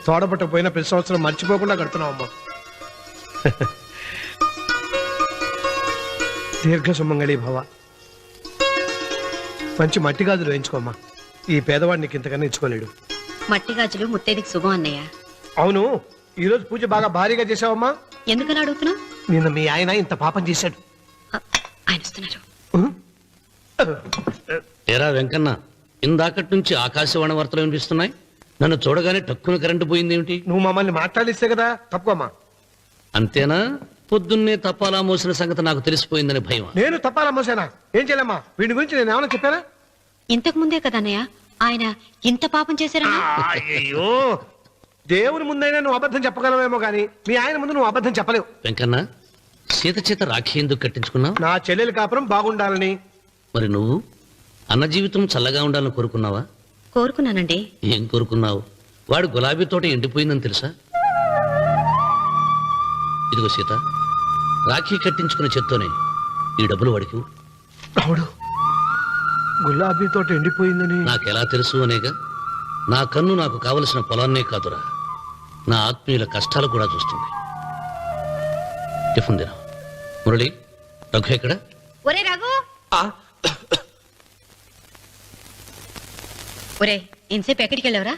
తోడపట్టకపోయిన ప్రతి సంవత్సరం మర్చిపోకుండా కడుతున్నావు అమ్మా. దీర్ఘ సుమంగళి భవ. మంచి మట్టి గాజులు వేయించుకోమ్మా. ఈ పేదవాడిని నీకు ఇంతకన్నా ఇచ్చుకోలేడు. మట్టి గాజులు ముత్తైదికి శుభం అన్నయ్య. అవును, ఈ రోజు పూజ బాగా భారీగా చేసావమ్మా. ఎందుకలా అడుగుతున్నావు? నిన్న మీ ఆయన ఇంత పాపం చేశాడు. ఆయన వస్తున్నారు. ఏరా వెంకన్న, ఇందాకటి నుంచి ఆకాశవాణి వార్తలు వినిపిస్తున్నాయి. నన్ను చూడగానే టక్కున కరెంటు పోయిందేమిటి? నువ్వు మమ్మల్ని మాట్లాడిస్తే కదా. తప్పుకోమ్మా. అంతేనా? పొద్దున్నే తపాలా మోసిన సంగతి నాకు తెలిసిపోయిందని భయం. నేను తప్పాలా మోసానా? ఏం చేయలేమ్మా. వీడి గురించి నేను ఏమైనా చెప్పానా? ఇంతకు ముందే కదా అన్నయ్య ఆయన ఇంత పాపం చేశారన్నా. అయ్యో, దేవుని ముందైనా నువ్వు అబద్ధం చెప్పగలవేమో గానీ మీ ఆయన ముందు నువ్వు అబద్ధం చెప్పలేవు. వెంకన్న, సీత చేత రాఖీ ఎందుకు కట్టించుకున్నావు? నా చెల్లెలి కాపురం బాగుండాలని. మరి నువ్వు అన్న జీవితం చల్లగా ఉండాలని కోరుకున్నావా? కోరుకున్నానండి. ఏం కోరుకున్నావు? వాడు గులాబీ తోట ఎండిపోయిందని తెలుసా? ఇదిగో సీత, రాఖీ కట్టించుకున్న చేత్తోనే ఈ డబ్బులు వాడికి. రావుడు, గులాబీ తోట ఎండిపోయిందని నాకెలా తెలుసు అనేగా. నా కన్ను నాకు కావలసిన పొలాన్నే కాదురా, నా ఆత్మీయుల కష్టాలు కూడా చూస్తుంది. టిఫిన్ తిన. మురళి, రఘు ఎక్కడ? ఒరే రఘు, ఒరే ఇంతసేపు ఎక్కడికి వెళ్ళావురా?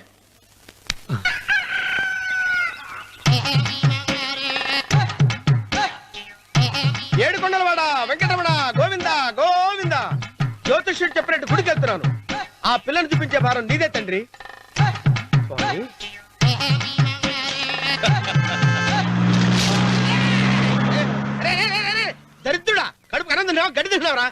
ఏడుకొండలవాడ వెంకటరమణ గోవింద గోవింద. జ్యోతిష్యుడు చెప్పినట్టు గుడికి వెళ్తున్నాను. ఆ పిల్లని చూపించే భారం నీదే తండ్రి. స్వామి, దరిద్రుడా, కడుపు అన్నం తిన్నావా, గడ్డి తిన్నావురా?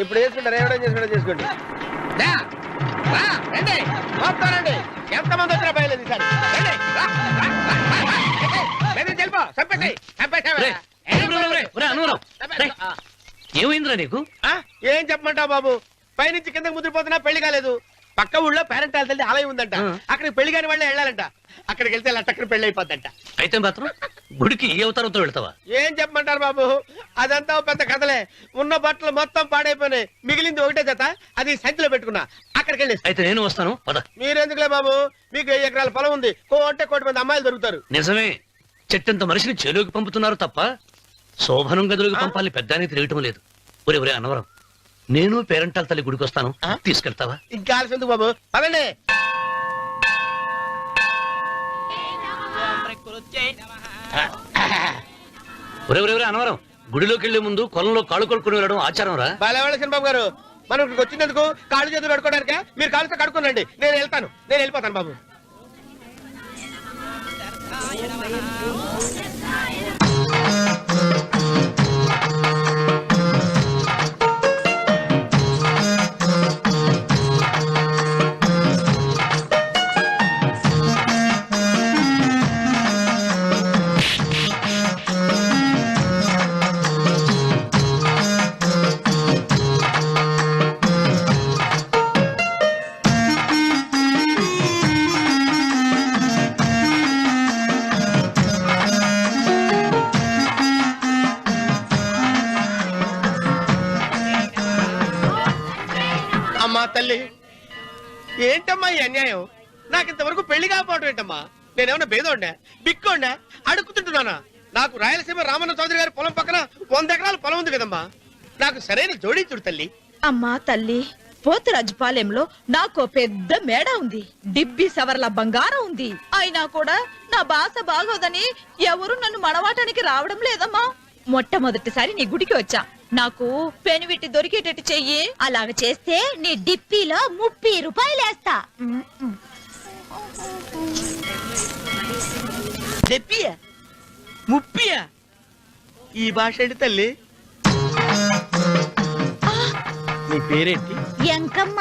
ఇప్పుడు చేసుకుంటారు, ఏమైనా చేసుకుంటా చేసుకోండి. రండి, ఎంతమంది వచ్చినా బయలుదేరి ఈసారి. ఏమైందిరా నీకు? ఏం చెప్పమంటావు బాబు, పైనుంచి కిందకి ముద్రపోతున్నా పెళ్లి కాలేదు. పక్క ఊళ్ళో పేరెంట్ తల్లి ఆలయం ఉందంట. అక్కడికి పెళ్లి కాని వాళ్ళే వెళ్ళాలంట. అక్కడికి వెళ్తే అక్కడ పెళ్లి అయిపోద్దంట. అయితే మాత్రం గుడికి ఏ అవతారంతో వెళ్తావా? ఏం చెప్పమంటారు బాబు, అదంతా పెద్ద కథలే. ఉన్న బట్టలు మొత్తం పాడైపోయినాయి. మిగిలింది ఒకటే జత, అది సంచిలో పెట్టుకున్నా. అక్కడికి వెళ్ళి. అయితే నేను వస్తాను, పద. మీరెందుకులే బాబు, మీకు 10 ఎకరాల పొలం ఉంది. అంటే 1 కోటి మంది అమ్మాయిలు దొరుకుతారు. నిజమే, చెట్టంత మనిషిని చేలోకి పంపుతున్నారు తప్ప శోభనం గదిలోకి పంపాలని పెద్దానికి తెలియటం లేదు. ఒరే ఒరే అన్నవరం, నేను పేరెంటాల తల్లి గుడికి వస్తాను, తీసుకెళ్తావా? ఇంకా ఆలస్యం బాబు, పదండి. ఒరే ఒరే ఒరే అన్నవరం, గుడిలోకి వెళ్లే ముందు కొలంలో కాళ్ళు కొడుకుని వెళ్ళడం ఆచారం రా. బాలవాళ్ళ బాబు గారు, మనం ఇక్కడికి వచ్చినందుకు కాళ్ళు చేతులు కడుక్కోవడానికే. మీరు కాళ్ళతో కడుక్కోనండి, నేను వెళ్తాను. నేను వెళ్ళిపోతాను బాబు. అమ్మా తల్లి, ఏంటమ్మా ఈ అన్యాయం? నాకు ఇంతవరకు పెళ్లి కాకపోవడం ఏంటమ్మా? నేనేమన్నా బేదోండా, బిక్కోండా, అడుక్కుతుంటున్నానా? నాకు రాయలసీమ రామన్న చౌదరి గారి పొలం పక్కన 100 ఎకరాల పొలం ఉంది కదమ్మా. నాకు సరైన జోడీ చూడు తల్లి. అమ్మా తల్లి, పోతురాజుపాలెంలో నాకు పెద్ద మేడ ఉంది. డిబ్బి సవర్ల బంగారం ఉంది. అయినా కూడా నా భాష బాగోదని ఎవరు నన్ను మనవాటానికి రావడం లేదమ్మా. మొట్టమొదటిసారి నీ గుడికి వచ్చా. నాకు పెనివిట్టి దొరికేటట్టు చెయ్యి. అలాగ చేస్తే నీ డిప్పిలో 30 రూపాయలు వేస్తా. దెప్పియా ముప్పియా ఈ భాష ఏంటి తల్లి? నీ పేరేంటి? ఎంకమ్మ.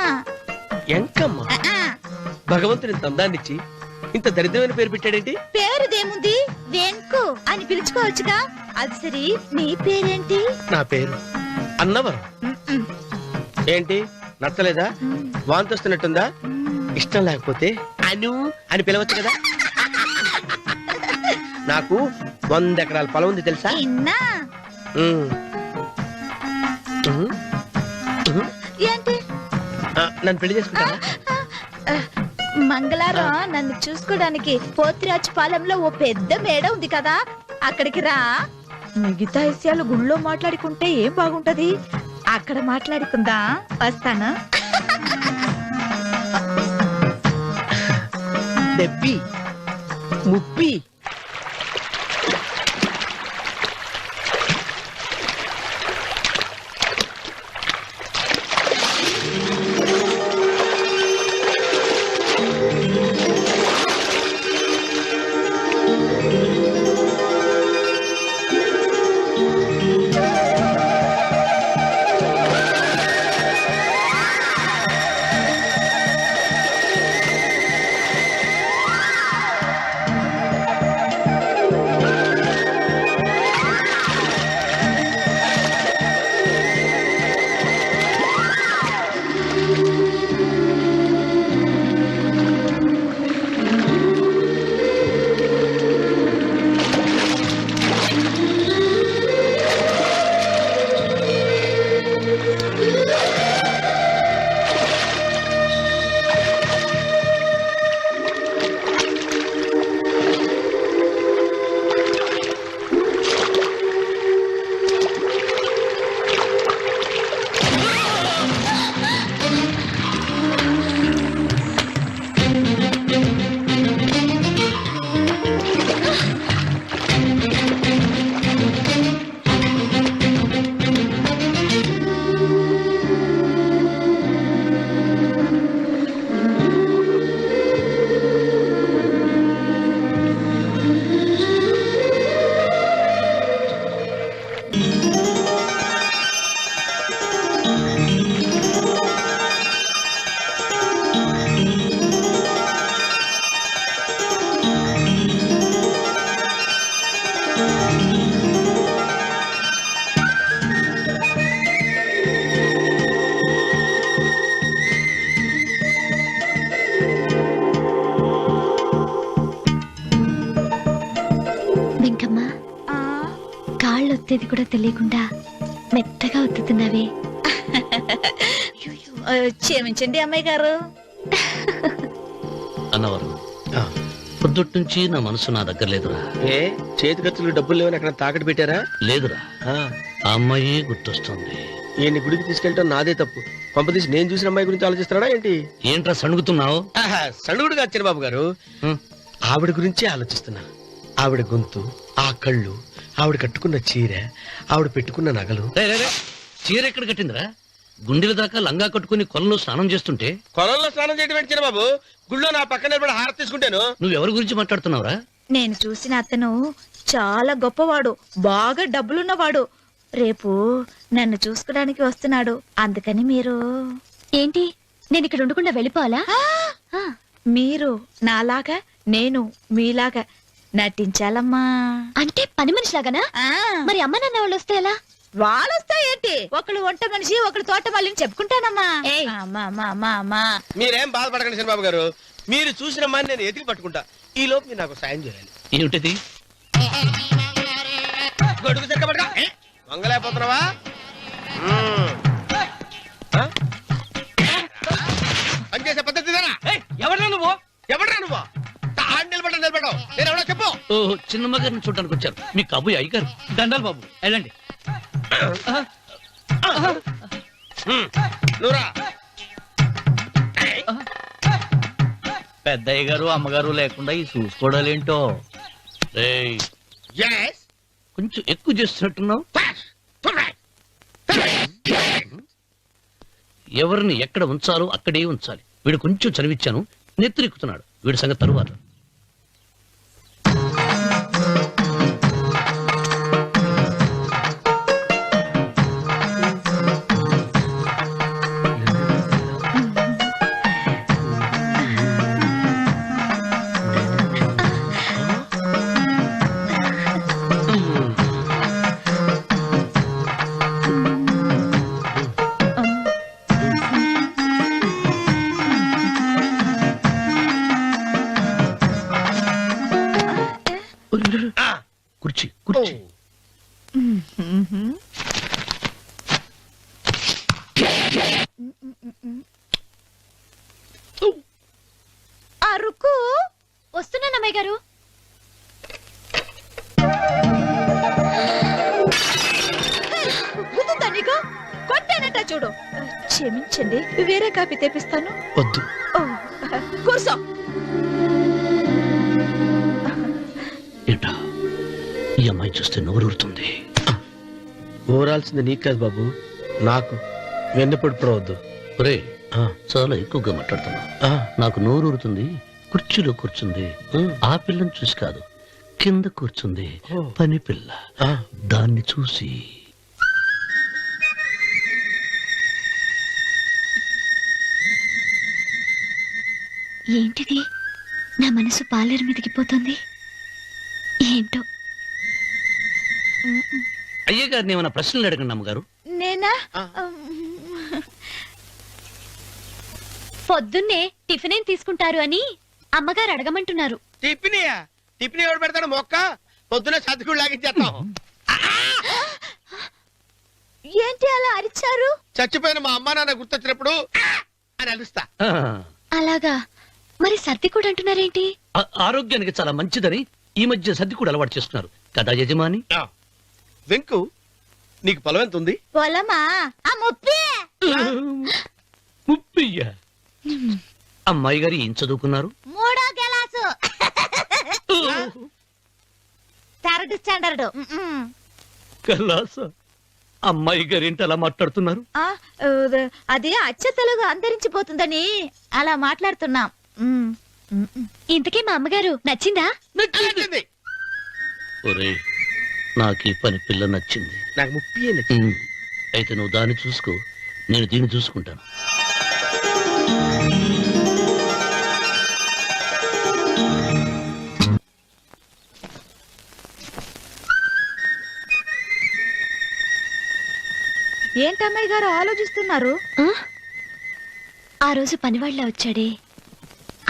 ఎంకమ్మ. భగవంతుని తందాన్నిచ్చి ఇంత దరిద్రమైన పేరు పెట్టాడేంటి? పేరుదేముంది, వెంకు అని పిలుచుకోవచ్చుగా. అది సరి, నీ పేరేంటి? నా పేరు అన్నవరం. ఏంటి నచ్చలేదా? వాంతి వస్తున్నట్టుందా? ఇష్టం లేకపోతే అను అని పిలవచ్చు కదా. నాకు 100 ఎకరాల పొలం ఉంది తెలుసా? ఇన్నా. ఏంటి? నన్ను పెళ్లి చేసుకుంటావా? మంగళారం నన్ను చూసుకోవడానికి పోతిరాజపాలెంలో ఓ పెద్ద మేడ ఉంది కదా, అక్కడికి రా. మిగతా విషయాలు గుళ్ళో మాట్లాడుకుంటే ఏం బాగుంటది, అక్కడ మాట్లాడుకుందా. వస్తాను. దెబ్బి ముప్పి ఒత్తేది కూడా తెలియకుండా మెత్తగా ఒత్తుతున్నావే. క్షమించండి అమ్మాయి గారు. అన్నవరం పొద్దుటి నుంచి నా మనసు నా దగ్గర లేదురా. ఏ చేతి ఖర్చులు డబ్బులు లేవని అక్కడ తాకట్టు పెట్టారా? లేదురా, ఆ అమ్మాయి గుర్తొస్తుంది. ఈయన్ని గుడికి తీసుకెళ్ళటం నాదే తప్పు. పంపదీసి నేను చూసిన అమ్మాయి గురించి ఆలోచిస్తున్నాడా ఏంటి? ఏంట్రా సణుగుతున్నావు? సణుగుడు కాదు చిన్నబాబు గారు, ఆవిడ గురించి ఆలోచిస్తున్నా. ఆవిడ గొంతు, ఆ కళ్ళు, ఆవిడ కట్టుకున్న చీర, ఆవిడ పెట్టుకున్న నగలు. చీర ఎక్కడ కట్టిందిరా? గుండెల దాకా లంగా కట్టుకుని కొలంలో స్నానం చేస్తుంటే. కొలంలో స్నానం చేయడం ఏంటి చిన్నబాబు? గుళ్ళో నా పక్కన నిలబడి హారతి తీసుకుంటాను. నువ్వెవరి గురించి మాట్లాడుతున్నావురా? నేను చూసిన అతను చాలా గొప్పవాడు, బాగా డబ్బులున్నవాడు. రేపు నన్ను చూసుకోడానికి వస్తున్నాడు. అందుకని మీరు ఏంటి, నేను ఇక్కడ ఉండకుండా వెళ్ళిపోవాలా? మీరు నాలాగా, నేను మీలాగా నటించాలమ్మా. అంటే పని మనిషిలాగానా? మరి అమ్మ నాన్న వాళ్ళు వస్తే ఎలా? వాళ్ళు వస్తాయేంటి? ఒకళ్ళు వంట మనిషి, ఒకళ్ళు తోట మళ్ళీ చెప్పుకుంటానమ్మా. మీరేం బాధపడకండి చంద్రబాబు గారు, మీరు చూసిన అమ్మాయిని నేను ఎతికి పట్టుకుంటా. ఈ లోపు మీరు నాకు సాయం చేయాలి. ఏమిటది? గొడుగు చెక్క పట్టుకో. వంగలేకపోతున్నావా? పనిచేసే పద్ధతి ఎవడ్రా నువ్వు? నిలబడ్డావు నేను ఎవడో చెప్పు. ఓహో, చిన్నమ్మ గారిని చూడడానికి వచ్చారు. మీ కాబోయే అయ్యగారు. దండాలు బాబు, వెళ్ళండి. నువ్వురా. పెద్దయ్య గారు అమ్మగారు లేకుండా ఈ చూసుకోవడాలేంటో. కొంచెం ఎక్కువ చేస్తున్నట్టున్నావు. ఎవరిని ఎక్కడ ఉంచాలో అక్కడే ఉంచాలి. వీడు కొంచెం చనివిచ్చాను, నెత్తిరెక్కుతున్నాడు. వీడి సంగతి తరువాత. ఆ, కుర్చీ ఓ. కుర్చీ అరుకు వస్తున్నాను అమ్మాయి గారు. గుద్దుతా నీకు కొట్టానట చూడు. క్షమించండి, వేరే కాపీ తెప్పిస్తాను. వద్దు. ఓ, కూర్చో. ఏంటా ఈ అమ్మాయి చూస్తే నోరూరుతుంది. ఊరాల్సింది నీకు కాదు బాబు, నాకు. వెన్నెప్పుడు పడవద్దు. ఒరే చాలా ఎక్కువగా మాట్లాడుతున్నా. నాకు నోరూరుతుంది. కుర్చీలో కూర్చుంది. ఆ పిల్లని చూసి కాదు, కింద కూర్చుంది పని పిల్ల. దాన్ని చూసి ఏంటిది? నా మనసు పాలేరు మీదకి పోతుంది. ఏంటో. అయ్య గారిని ఏమైనా ప్రశ్నలు అడగండి అమ్మగారు. నేనా? పొద్దున్నే టిఫిన్ ఏం తీసుకుంటారు అని అమ్మగారు అడగమంటున్నారు. టిఫినియా? టిఫిన్ ఎవడు పెడతాడు మొక్క? పొద్దున సర్దుకుడు లాగించేస్తాం. ఏంటి అలా అరిచారు? చచ్చిపోయిన మా అమ్మ నాన్న గుర్తొచ్చినప్పుడు అని అలుస్తా. ఆ, అలాగా? మరి సర్ది కూడా అంటున్నారేంటి? ఆరోగ్యానికి చాలా మంచిదని ఈ మధ్య సర్ది కూడా అలవాటు చేస్తున్నారు కదా యజమాని. వెంకు, నీకు పొలం ఎంత ఉంది? పొలమా? ఆ ముప్పి. ముప్పయ్య. అమ్మాయి గారు ఏం చదువుకున్నారు? 3వ క్లాసు, 3rd స్టాండర్డ్. కలాస. అమ్మాయి గారు ఏంటి అలా మాట్లాడుతున్నారు? అది అచ్చ తెలుగు అంతరించిపోతుందని అలా మాట్లాడుతున్నాం. ఇంతకీ మా అమ్మగారు నచ్చిందా? నచ్చింది. ఒరే, నాకు ఈ పని పిల్ల నచ్చింది. నాకు 30 నచ్చింది. అయితే నువ్వు దాన్ని చూసుకో, నేను దీన్ని చూసుకుంటాను. ఏంటమ్మాయి గారు ఆలోచిస్తున్నారు? ఆ? ఆ రోజు పనివాళ్ళ వచ్చాడే,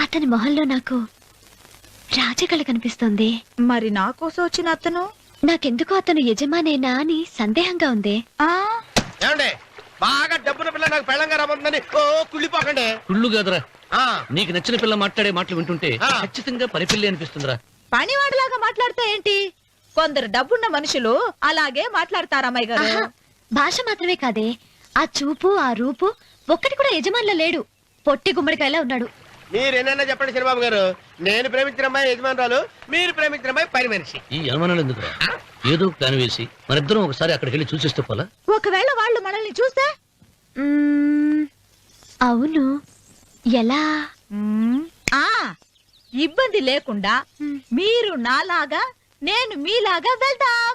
అతని మొహంలో నాకు రాజకళ కనిపిస్తోంది. మరి నా కోసం వచ్చిన అతను? నాకెందుకో అతను యజమానేనా అని సందేహంగా ఉంది. ఆ ఏమండి, బాగా డబ్బున పిల్ల నాకు పెళ్ళంగా రమ్మంటుందని ఓ కుళ్ళిపోకండి. కుళ్ళు కాదురా, ఆ, నీకు నచ్చిన పిల్ల మాట్లాడే మాటలు వింటుంటే ఆ. ఖచ్చితంగా పని పిల్లి అనిపిస్తుందిరా. పనివాడిలాగా మాట్లాడతా ఏంటి? కొందరు డబ్బున్న మనుషులు అలాగే మాట్లాడతారమ్మాయి గారు. ఆహా, భాష మాత్రమే కాదే, ఆ చూపు ఆ రూపు ఒక్కటి కూడా యజమానిలో లేడు. పొట్టి గుమ్మడికాయలా ఉన్నాడు. మీరేనన్నా చెప్పండి చిరబాబు గారు, నేను ప్రేమించిన అమ్మాయి యజమానురాలు, మీరు ప్రేమించిన అమ్మాయి పని మనిషి. ఈ అనుమానాలు ఎందుకురా? ఏదో ప్లాన్ వేసి మనిద్దరం ఒకసారి అక్కడికి వెళ్ళి చూసేస్తే పోలా? ఒకవేళ వాళ్ళు మనల్ని చూస్తే? అవును, ఎలా? ఆ ఇబ్బంది లేకుండా మీరు నాలాగా నేను మీలాగా వెళ్దాం.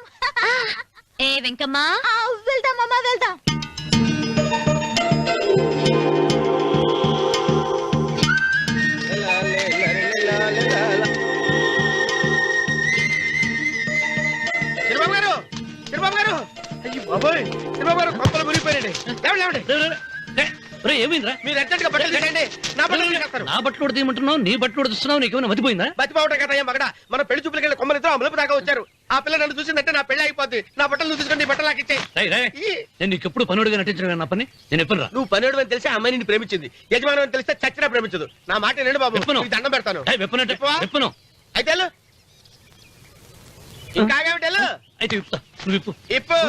ఏ వెంకమ్మా, వెళ్దాం అమ్మా, వెళ్దాం. చిరబాబు గారు, చిరబాబు గారు, అయ్యి బాబోయ్, చిరబాబు గారు కొంపలు మునిగిపోయారండి. లేవండి, లేవండి. ఏమైందిరా? మీరు అర్జెంట్గా బట్టలు తీసేయండి, నా బట్టలు తీసేస్తారు. నా బట్టలు ఉడతీయమంటున్నావు, నీ బట్టలు ఉడుతున్నావు, నీకేమైనా మతిపోయిందా? బతిపోవటం కదా మగడ, మన పెళ్లి చూపులకి వెళ్ళి కొమ్మలితో అమలుపు దాకా వచ్చారు. ఆ పిల్ల నన్ను చూసిందంటే నా పెళ్లి అయిపోద్ది. నా బట్టలు నువ్వు తీసుకొని నీ బట్టలు నాకు ఇచ్చేయి. రేయ్, రేయ్, నేను నీకు ఎప్పుడు పనుడిగా నటించడం నా పని. నేను ఎప్పుడు రా? నువ్వు పనివాడు అని తెలిసి ఆ అమ్మాయి నిన్ను ప్రేమించింది, యజమాని అని తెలిస్తే చచ్చినా ప్రేమించదు. నా మాట వినండి బాబు, విప్పను. నీకు దండం పెడతాను. వెప్పనంటే విప్పవా? విప్పను. అయితే వెళ్ళు. ఇంకా ఆగేమిటి, వెళ్ళు. అయితే విప్పుతా, నువ్వు విప్పు. ఇప్పు.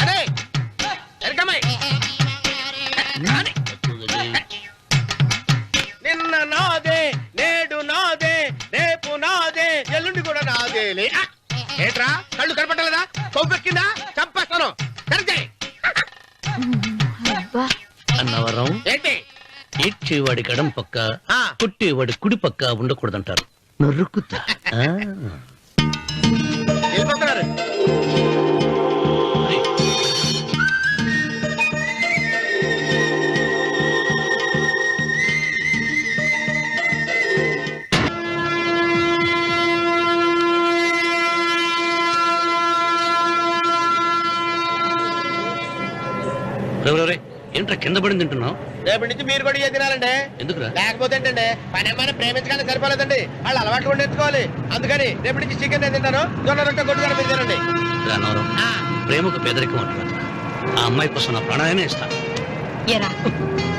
అరే ఎరకమ్మాయి, నిన్న నాదే, నేడు నాదే, రేపు నాదే, ఎల్లుండి కూడా నాదేలే. ఏట్రా కళ్ళు కనపట్టలేదా? కొవ్వెక్కిందా? చంపేస్తాను. కరెక్టే. అబ్బా, అన్నవరం, ఏంటి? ఏడ్చేవాడి గడం పక్క, ఆ. కొట్టేవాడి కుడి పక్క ఉండకూడదంటారు. నరుకుతా. వెళ్ళిపోతున్నారు. ఏంట్రా కింద పడింది తింటున్నావు? రేపటి నుంచి మీరు కూడా ఇవే తినాలండి. ఎందుకురా? లేకపోతే ఏంటండి, పని అమ్మాయిని ప్రేమించగానే సరిపోలేదండి, వాళ్ళు అలవాట్లు కూడా నేర్చుకోవాలి. అందుకని రేపటి నుంచి చికెన్ నేను తింటాను, జొన్న రొట్టె కొట్టుగా మీరు తినండి. అన్నవరం, ప్రేమకు పేదరికం అంటారు. ఆ అమ్మాయి కోసం నా ప్రాణాయమే ఇస్తాను. ఎరా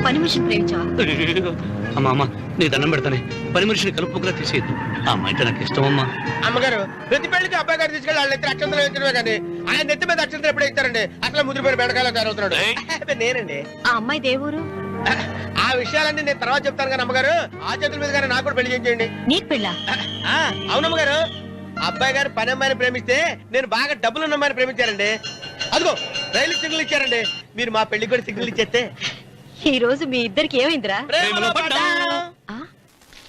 పని మనిషిని ప్రేమించావా? అమ్మా అమ్మ, నీ దండం పెడతానే, పని మనిషిని కలుపుకులా తీసేయద్దు. ఆ అమ్మాయి అంటే నాకు ఇష్టం అమ్మా. అమ్మగారు, ప్రతి పెళ్లికి అబ్బాయి గారు తీసుకెళ్ళి వాళ్ళ ఎత్తి అక్షంతలు వేయించడమే కానీ ఆయన నెత్తి మీద అక్షంతలు ఎప్పుడే ఇస్తారండి. అసలు ముద్దుపోయిన బెడకాయలో తయారవుతున్నాడు. అబ్బే, నేనండి. ఆ అమ్మాయి దేవురు ఆ విషయాలన్నీ నేను తర్వాత చెప్తాను కానీ అమ్మగారు, ఆ చేతుల మీద కానీ నాకు కూడా పెళ్లి చేయండి. నీకు పెళ్ళా? అవునమ్మగారు, అబ్బాయి గారు పని అమ్మాయిని ప్రేమిస్తే నేను బాగా డబ్బులు ఉన్న అమ్మాయిని ప్రేమించారండి. అదిగో రైలు సిగ్నల్ ఇచ్చారండి. మీరు మా పెళ్లికి కూడా సిగ్నల్ ఇచ్చేస్తే ఈ రోజు మీ ఇద్దరికి ఏమైందిరా? ఆ?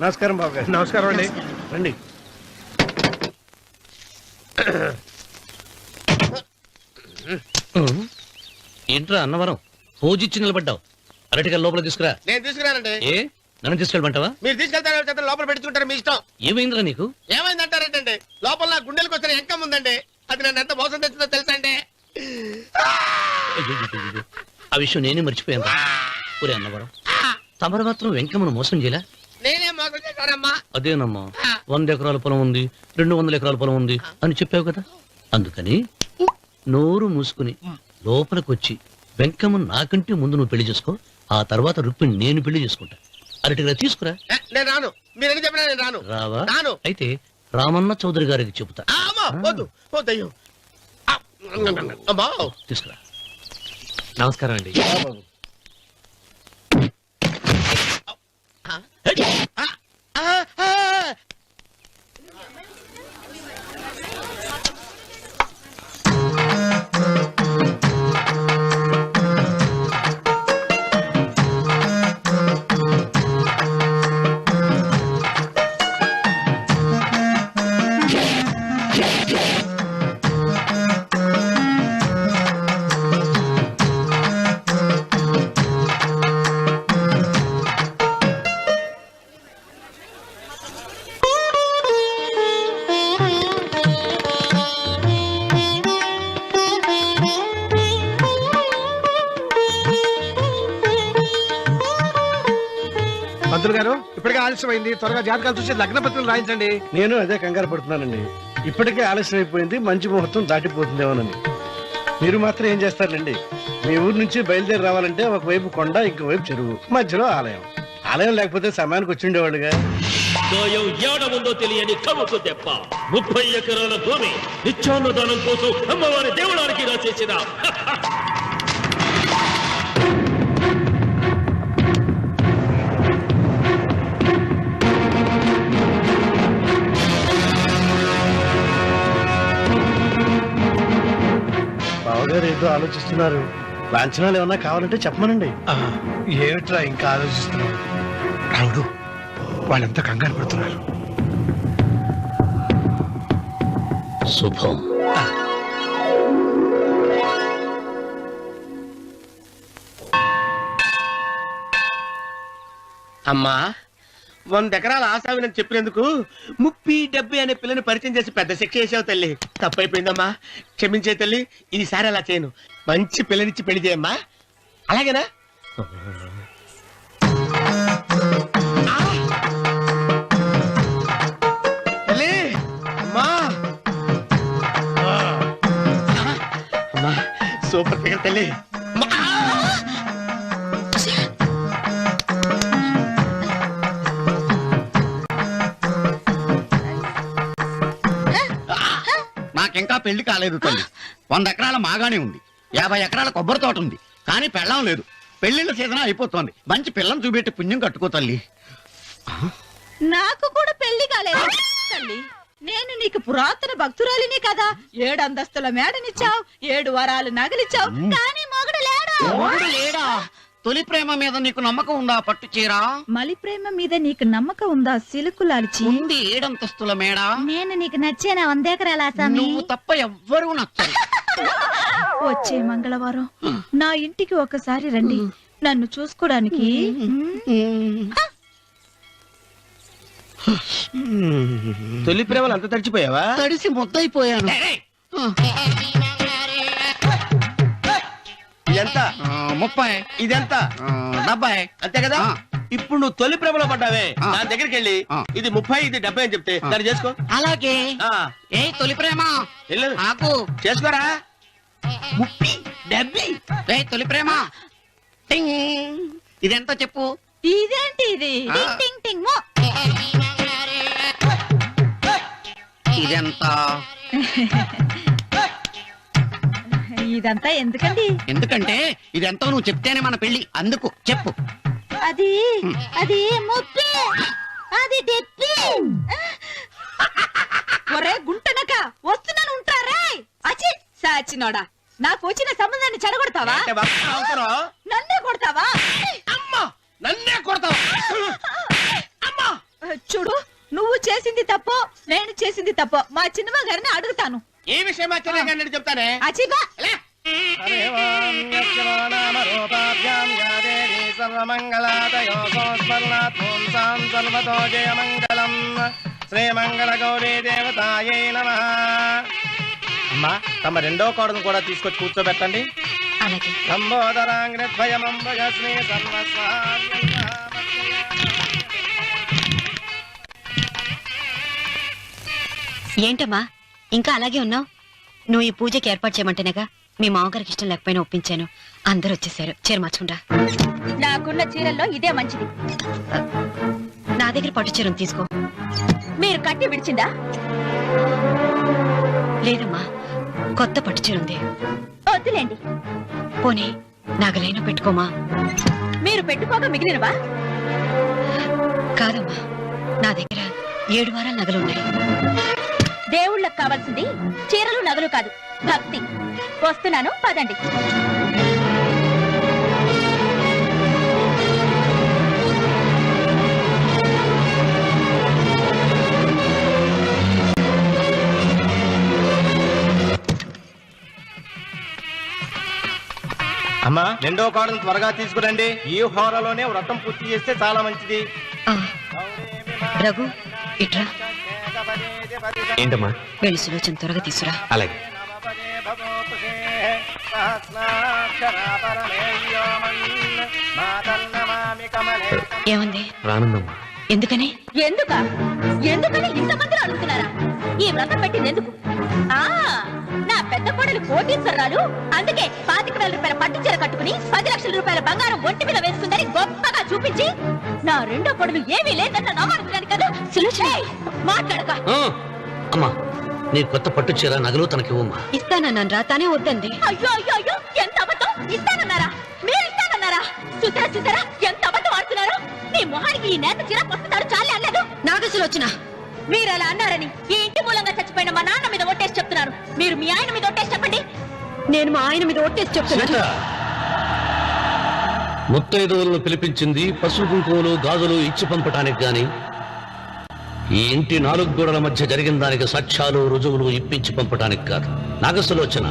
నమస్కారం బాబు గారు. నమస్కారం అండి. రండి. ఏంట్రా అన్నవరం, పూజిచ్చి నిలబడ్డావు. అరటిగా లోపల తీసుకురా. నేను తీసుకురానండి. ఏ నన్ను తీసుకెళ్ళమంటావా? మీరు తీసుకెళ్తారు, లోపల పెట్టుకుంటారు, మీ ఇష్టం. ఏమైందిరా నీకు? ఏమైందంటారేంటండి, లోపల నా గుండెలకు వచ్చిన ఎంకం ఉందండి. అది నన్ను ఎంత మోసం తెచ్చిందో తెలుసా అండి. అయ్యయ్యయ్యయ్యో, ఆ విషయం నేనే మర్చిపోయాను. ఒరే అన్నవరం, తమరు మాత్రం వెంకమ్మను మోసం చేయలే? నేనే మోసం చేశానమ్మా. అదేనమ్మా, 100 ఎకరాల పొలం ఉంది, 200 ఎకరాల పొలం ఉంది అని చెప్పావు కదా. అందుకని నోరు మూసుకుని లోపలికి వచ్చి వెంకమ్మను నాకంటే ముందు నువ్వు పెళ్లి చేసుకో. ఆ తర్వాత రుక్మిణి నేను పెళ్లి చేసుకుంటా. అరటిగా తీసుకురా. నేను రాను. మీరని చెప్పినా నేను రాను. రావా? రాను. అయితే రామన్న చౌదరి గారికి చెబుతా. అమ్మా, వద్దు వద్దయ్యో. అమ్మా, తీసుకురా. నమస్కారం అండి. పంతులు గారు, ఇప్పటికే ఆలస్యమైంది. త్వరగా జాతకాలు చూసి లగ్న పత్రికలు రాయించండి. నేను అదే కంగారు పడుతున్నానండి. ఇప్పటికే ఆలస్యం అయిపోయింది, మంచి ముహూర్తం దాటిపోతుందేమోనని. మీరు మాత్రం ఏం చేస్తారండి, మీ ఊరు నుంచి బయలుదేరి రావాలంటే ఒకవైపు కొండ, ఇంకోవైపు చెరువు, మధ్యలో ఆలయం. ఆలయం లేకపోతే సమయానికి వచ్చి ఉండేవాడుగా. దోయం ఏడముందో తెలియని కవుకు దెబ్బ 30 ఎకరాల భూమి నిత్యాన్నదానం కోసం అమ్మవారి దేవుడానికి రాసేసిన బావగారు ఏదో ఆలోచిస్తున్నారు. లాంఛనాలు ఏమన్నా కావాలంటే చెప్పమనండి. ఏమిట్రా ఇంకా ఆలోచిస్తున్నావు? రావుడు, వాళ్ళంతా కంగారు పడుతున్నారు. శుభం. అమ్మా, 100 ఎకరాల ఆశావినని చెప్పినందుకు 30-70 అనే పిల్లని పరిచయం చేసి పెద్ద శిక్ష చేసావు తల్లి. తప్పైపోయిందమ్మా, క్షమించే తల్లి. ఈసారి అలా చేయను. మంచి పిల్లనిచ్చి పెళ్లి చేయమ్మా. అలాగేనా? తల్లి, అమ్మా. అమ్మా, సూపర్ ఫిగర్ తల్లి. నాకింకా పెళ్లి కాలేదు తల్లి. 100 ఎకరాల మాగానే ఉంది, 50 ఎకరాల కొబ్బరి తోట ఉంది, కానీ పెళ్ళం లేదు. పెళ్లిళ్ళ సీజన్ అయిపోతుంది. మంచి పిల్లని చూపెట్టి పుణ్యం కట్టుకో తల్లి. నాకు కూడా పెళ్లి కాలేదు తల్లి. నేను నీకు పురాతన భక్తురాలిని కదా. 7 అంతస్తుల మేడనిచ్చావు, 7 వరాలు నగలిచ్చావు, కానీ మొగుడు లేడు. మొగుడు లేడా? తొలి ప్రేమ మీద నీకు నమ్మకం ఉందా? పట్టు చీర. మలి ప్రేమ మీద నీకు నమ్మకం ఉందా? సిలుకులాల్చి ఉంది 7 అంతస్తుల మేడ. నేను నీకు నచ్చేనా 100 ఎకరాల ఆసామి? నువ్వు తప్ప ఎవ్వరూ నచ్చరు. వచ్చే మంగళవారం నా ఇంటికి ఒకసారి రండి, నన్ను చూసుకోవడానికి. తొలి ప్రేమలు అంత తడిచిపోయావా? తడిసి ముద్దయిపోయాను. ఇదెంత 30. ఇదెంత 70. అంతే కదా ఆ. ఇప్పుడు నువ్వు తొలి ప్రేమలో పడ్డావే ఆ. దాని దగ్గరికి వెళ్ళి ఆ. ఇది 30 ఇది 70 అని చెప్తే దాన్ని చేసుకో అలాగే. ఆ, ఏ తొలి ప్రేమ వెళ్ళు ఆకు. చేసుకోరా 30 70 ఏ తొలి ప్రేమ టింగ్. ఇదెంత చెప్పు. ఇదేంటి ఇది ఆ. టింగ్ టింగ్ టింగ్ మో. ఇదెంత. ఇదంతా ఎందుకండి? ఎందుకంటే ఇదెంతో నువ్వు చెప్తేనే మన పెళ్లి. అందుకు చెప్పు. అది అది ముప్పి, అది డెప్పి. ఒరే గుంటనక వస్తున్నాను ఉంటారే. అచి సాచినోడా, నాకు వచ్చిన సంబంధాన్ని చెడగొడతావా? అంటే బాగా అవసరం. నన్నే కొడతావా? అమ్మా నన్నే కొడతావు అమ్మా చూడు, నువ్వు చేసింది తప్పో నేను చేసింది తప్పో మా చిన్నమ్మ గారిని అడుగుతాను. ఈ విషయం ఆశ్చర్యంగా చెప్తానే అచిబా లే. శ్రీమంగళ గౌరీ దేవతాయే నమః. అమ్మా తమ రెండో కోడను కూడా తీసుకొచ్చి కూర్చోబెట్టండి. అలాగే. లంబోదరాంగ్రద్వయమంబగస్మి సర్వస్వామ్య. ఏంటమ్మా ఇంకా అలాగే ఉన్నావు? నువ్వు ఈ పూజకి ఏర్పాటు చేయమంటేనేగా మీ మామగారికి ఇష్టం లేకపోయినా ఒప్పించాను. అందరూ వచ్చేసారు. చీర మార్చుకుంటా. నాకున్న చీరల్లో ఇదే మంచిది. నా దగ్గర పట్టు చీరను తీసుకో. మీరు కట్టి విడిచిందా? లేదమ్మా, కొత్త పట్టు చీర ఉంది. వద్దులేండి, పోనీ నాగలైనా పెట్టుకోమా. మీరు పెట్టుకోక మిగిలినవా? కాదమ్మా, నా దగ్గర 7 వారాల నగలున్నాయి. దేవుళ్ళకి కావాల్సింది చీరలు నగలు కాదు, భక్తి. వస్తున్నాను, పదండి. అమ్మా రెండో కోడను త్వరగా తీసుకురండి. ఈ హోరలోనే వ్రతం పూర్తి చేస్తే చాలా మంచిది. ఆ, రఘు ఇట్రా. ఏంటమ్మా? వెళ్ళి సులోచన త్వరగా తీసురా. అలాగే. ఏముంది? రానుందమ్మా. ఎందుకని? ఎందుకని ఇంతమంది అడుగుతున్నారా? ఈ వ్రతం పెట్టింది ఎందుకు? ఆ, నా పెద్ద కోడలు కోటీశ్వరరాలు, అందుకే 25,000 రూపాయల పట్టు చీర కట్టుకుని 10 లక్షల రూపాయల బంగారం ఒంటి మీద వేసుకుందని గొప్పగా చూపించి నా రెండో కోడలు ఏమీ లేదన్న నమ్మకాన్ని కదా. సులోచన మాట్లాడక. ఆ, అమ్మా నీ కొత్త పట్టు చీర నగలు తనకివ్వమ్మా. ఇస్తానన్నాను రా, తానే వద్దంది. అయ్యో అయ్యో అయ్యో, ఎంత అబద్ధం! ఇస్తానన్నారా? మీరు ఇస్తానన్నారా? సుతరా సుతరా, ఎంత అబద్ధం ఆడుతున్నారు! మీ మొహానికి ఈ నేత చీర వస్తున్నాడు చాలే అనలేదు. నాగ సులోచన, మీరు అలా అన్నారని ఈ ఇంటి మూలంగా చచ్చిపోయిన మా నాన్న మీద ఒట్టేసి చెప్తున్నారు. మీరు మీ ఆయన మీద ఒట్టేసి చెప్పండి. నేను మా ఆయన మీద ఒట్టేసి చెప్తున్నాను. ముత్తైదువులను పిలిపించింది పసుపు కుంకుమలు గాజులు ఇచ్చి పంపటానికి గాని ఈ ఇంటి 4 గోడల మధ్య జరిగిన దానికి సాక్ష్యాలు రుజువులు ఇప్పించి పంపటానికి కాదు. నాగసులోచన,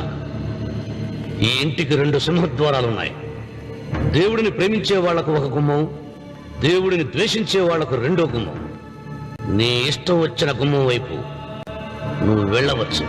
ఈ ఇంటికి 2 సింహద్వారాలున్నాయి. దేవుడిని ప్రేమించే వాళ్లకు ఒక గుమ్మం, దేవుడిని ద్వేషించే వాళ్లకు 2వ గుమ్మం. నీ ఇష్టం వచ్చిన గుమ్మం వైపు నువ్వు వెళ్ళవచ్చు.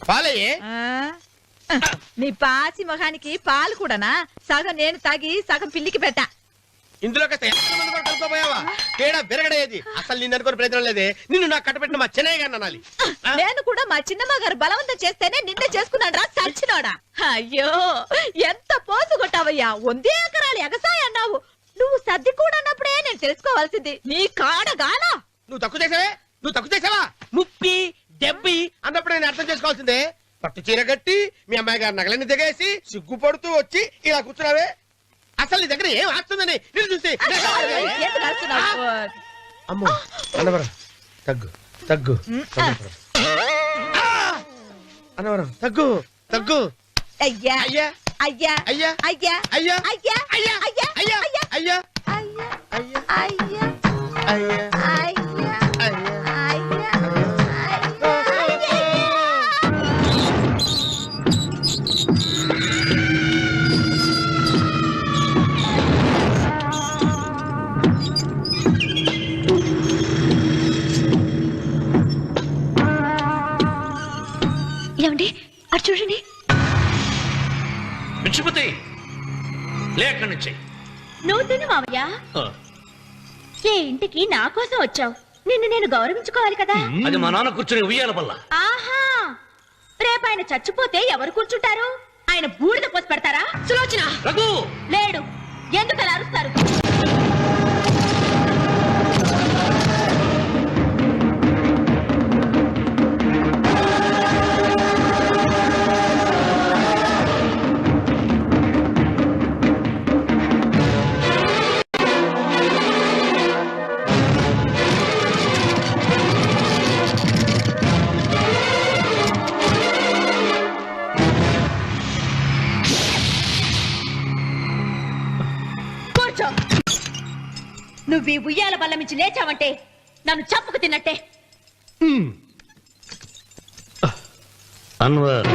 పాలయ్యే నీ పాసి మొహానికి పాలు కూడానా? సగం నేను తాగి సగం పిల్లికి పెట్టా. ఇందులో కలుపుకోపోయావా? తేడా విరగడేది. అసలు నిన్ను అనుకునే ప్రయత్నం లేదే. నిన్ను నాకు కట్టబెట్టిన మా చెన్నయ్య గారిని అనాలి. నేను కూడా మా చిన్నమ్మ గారు బలవంతం చేస్తేనే నిన్నే చేసుకున్నాడు రా సచ్చినోడా. అయ్యో, ఎంత పోసు కొట్టావయ్యా! 100 ఎకరాలు ఎగసాయ అన్నావు. నువ్వు సర్ది కూడా అన్నప్పుడే నేను తెలుసుకోవాల్సింది. నీ కాడగానా? నువ్వు తక్కువ చేసావే? 30, 70 అన్నప్పుడు నేను అర్థం చేసుకోవాల్సిందే. పట్టు చీర కట్టి మీ అమ్మాయి గారు నగలన్నీ దిగేసి సిగ్గుపడుతూ వచ్చి ఇలా కూర్చున్నావే. అసలు నీ దగ్గర ఏం ఆస్తుందని నేను చూస్తే ఎందుకు అరుస్తున్నావు? అమ్మో, తగ్గు. అన్నవరం తగ్గు తగ్గు. అయ్యా అయ్యా అయ్యా అయ్యా అయ్యా అయ్యా అయ్యా అయ్యా అయ్యా అయ్యా అయ్యా అయ్యా అయ్యా అయ్యా అయ్యా అయ్యా అయ్యా ఏమండి అటు చూడండి. మిచ్చిపోతే లే అక్కడి నుంచి. నువ్వు తిను మావయ్య. ఏ ఇంటికి నా కోసం వచ్చావు, నిన్ను నేను గౌరవించుకోవాలి కదా. అది మా నాన్న కూర్చొని ఉయ్యాల వల్ల. ఆహా, రేపు ఆయన చచ్చిపోతే ఎవరు కూర్చుంటారు? ఆయన బూడిద పోసి పెడతారా? సులోచన రఘు లేడు, ఎందుకు అలా అరుస్తారు? నువ్వు ఈ ఉయ్యాల బల్ల మించి లేచావంటే నన్ను చంపుకు తిన్నట్టే. అన్వర్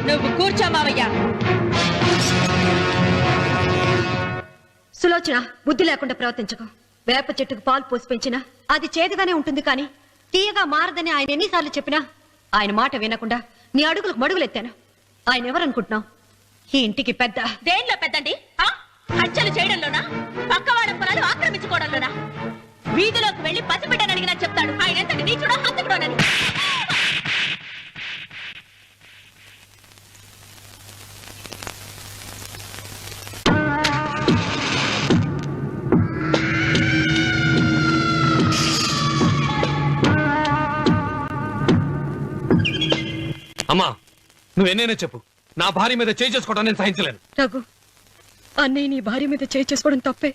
నువ్వు కూర్చో మావయ్య. సులోచన, బుద్ధి లేకుండా ప్రవర్తించకు. వేప చెట్టుకు పాలు పోసి పెంచినా అది చేదుగానే ఉంటుంది, కానీ తీయగా మారదని ఆయన ఎన్నిసార్లు చెప్పినా ఆయన మాట వినకుండా నీ అడుగులకు మడుగులెత్తాను. ఆయన ఎవరనుకుంటున్నావు? ఈ ఇంటికి పెద్ద. దేనిలో పెద్దండి? హత్యలు చేయడంలోనా? పక్కవాడ పొలాలు ఆక్రమించుకోవడంలోనా? వీధిలోకి వెళ్లి పసిబిడ్డని అడిగినా చెప్తాడు ఆయన ఎంతటి నీచుడో హంతకుడోనని. అమ్మా, నువ్వెన్నైనా చెప్పు, నా భార్య మీద చేయి చేసుకోవడం నేను సహించలేను. రఘు, అన్నయ్య నీ భార్య మీద చేయి చేసుకోవడం తప్పే,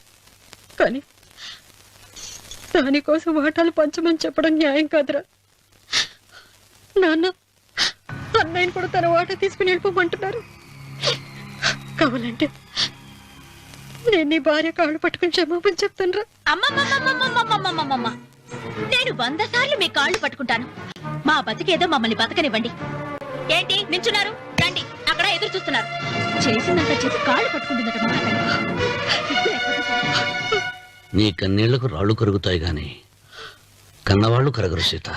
కానీ దానికోసం వాటాలు పంచమని చెప్పడం న్యాయం కాదురా. నాన్న అన్నయ్యని కూడా తన వాటా తీసుకుని వెళ్ళిపోమంటున్నారు. కావాలంటే నేను నీ భార్య కాళ్ళు పట్టుకుని క్షమాపణ చెప్తాను రా. అమ్మమ్మమ్మమ్మమ్మమ్మమ్మమ్మమ్మ, నేను 100 సార్లు మీ కాళ్ళు పట్టుకుంటాను. మా బతికేదో మమ్మల్ని బతకనివ్వండి. ఏంటి నించున్నారు? రండి, అక్కడ ఎదురు చూస్తున్నారు. చేసినంత చేసి కాళ్ళు పట్టుకుంటుందట మా నీ కన్నీళ్లకు రాళ్లు కరుగుతాయి గాని కన్నవాళ్లు కరగరు సీత.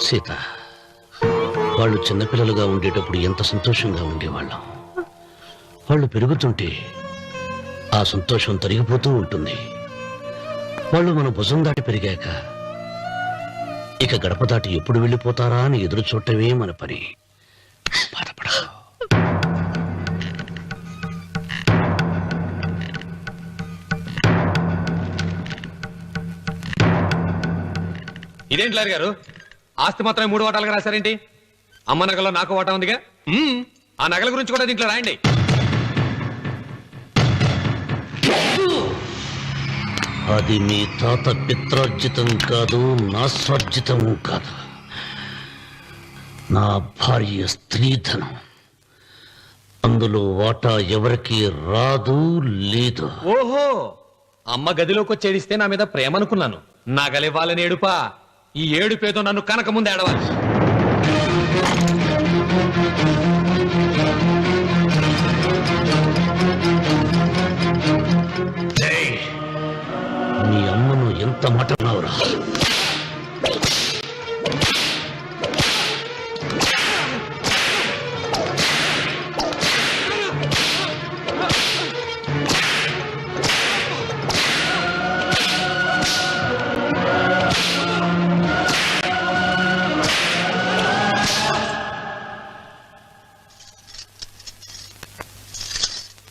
సీత, వాళ్ళు చిన్నపిల్లలుగా ఉండేటప్పుడు ఎంత సంతోషంగా ఉండేవాళ్ళం. వాళ్ళు పెరుగుతుంటే ఆ సంతోషం తరిగిపోతూ ఉంటుంది. వాళ్ళు మన భుజం దాటి పెరిగాక ఇక గడప దాటి ఎప్పుడు వెళ్ళిపోతారా అని ఎదురు చూడటమే మన పని. బాధపడ. ఇదేంటి లారి గారు, ఆస్తి మాత్రమే 3 వాటాలుగా రాశారేంటి? అమ్మ నగలో నాకు వాటా ఉందిగా. ఆ నగల గురించి కూడా దీంట్లో రాయండి. అది మీ తాత పిత్రార్జితం కాదు, నా స్వార్జితం కాదు. నా భార్య స్త్రీధనం. అందులో వాటా ఎవరికి రాదు, లేదు. ఓహో, అమ్మ గదిలోకి వచ్చేడిస్తే నా మీద ప్రేమ అనుకున్నాను. నగలివ్వాలని ఏడుపా. ఈ ఏడుపేదో నన్ను కనక ముందు ఏడవాలి. మీ అమ్మను ఎంత మాట అన్నావురా?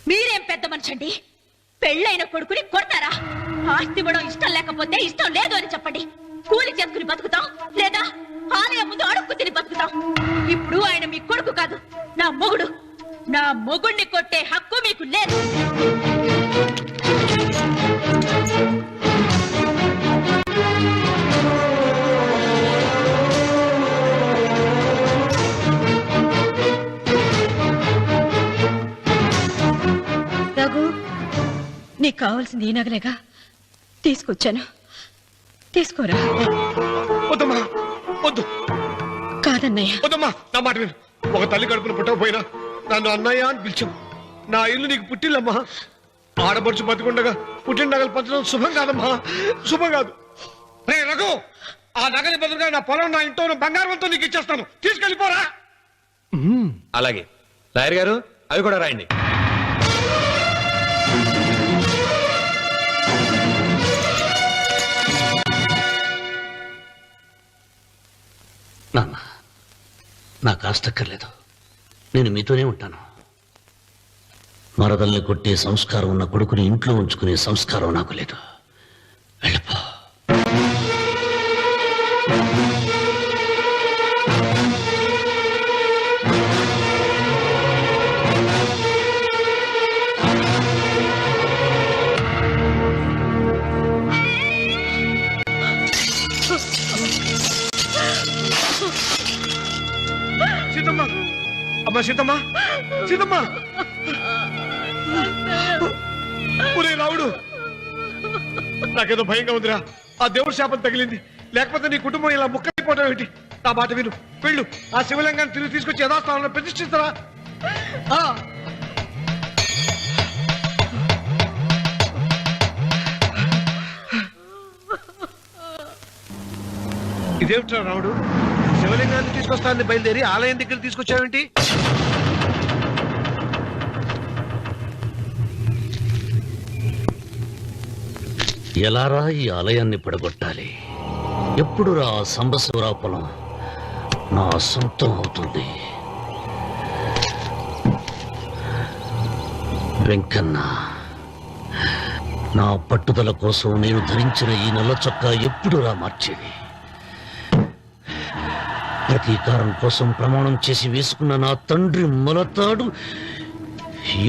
మీరేం పెద్ద మనిషండి? పెళ్ళైన కొడుకుని కొడతారా? ఆస్తి ఇవ్వడం ఇష్టం లేకపోతే ఇష్టం లేదు అని చెప్పండి. కూలి చేసుకుని బతుకుతాం, లేదా ఆలయం ముందు అడుక్కు తిని బతుకుతాం. ఇప్పుడు ఆయన మీ కొడుకు కాదు, నా మొగుడు. నా మొగుణ్ణి కొట్టే హక్కు మీకు లేదు. రఘు, నీకు కావాల్సింది ఈ నగలేగా తీసుకొచ్చాను, తీసుకోరా. వద్దమ్మా, వద్దు. కాదన్నయ్య. వద్దమ్మా, నా మాట విను. ఒక తల్లి కడుపున పుట్టకపోయినా నన్ను అన్నయ్య అని పిలిచావు. నా ఇల్లు నీకు పుట్టిల్లమ్మా. ఆడపడుచు బతికుండగా పుట్టిన నగలు పంచడం శుభం కాదమ్మా, శుభం కాదు. రే రఘు, ఆ నగలి బదులుగా నా పొలం, నా ఇంట్లో ఉన్న బంగారంతో నీకు ఇచ్చేస్తాను, తీసుకెళ్ళిపోరా. అలాగే లాయర్ గారు, అవి కూడా రాయండి. నాన్న, నాకు ఆస్తక్కర్లేదు. నేను మీతోనే ఉంటాను. మరదల్ని కొట్టే సంస్కారం ఉన్న కొడుకుని ఇంట్లో ఉంచుకునే సంస్కారం నాకు లేదు. వెళ్ళిపో. సీతమ్మ, అమ్మ సీతమ్మ, సీతమ్మ. ఒరే రావుడు, నాకేదో భయంగా ఉందిరా. ఆ దేవుడి శాపం తగిలింది, లేకపోతే నీ కుటుంబం ఇలా ముక్కైపోవడం ఏంటి? నా మాట విను, వెళ్ళు. ఆ శివలింగాన్ని తిరిగి తీసుకొచ్చి యథాస్థానంలో ప్రతిష్ఠిస్తారా. ఇదేమిట్రా రావుడు, శివలింగాన్ని తీసుకొస్తానని బయలుదేరి ఆలయం దగ్గర తీసుకొచ్చావేంటి? ఎలారా ఈ ఆలయాన్ని పడగొట్టాలి? ఎప్పుడు రా సంబశివరావు పొలం నా సొంతం అవుతుంది? వెంకన్న, నా పట్టుదల కోసం నేను ధరించిన ఈ నల్ల చొక్కా ఎప్పుడు రా మార్చేది? ప్రతీకారం కోసం ప్రమాణం చేసి వేసుకున్న నా తండ్రి మొలతాడు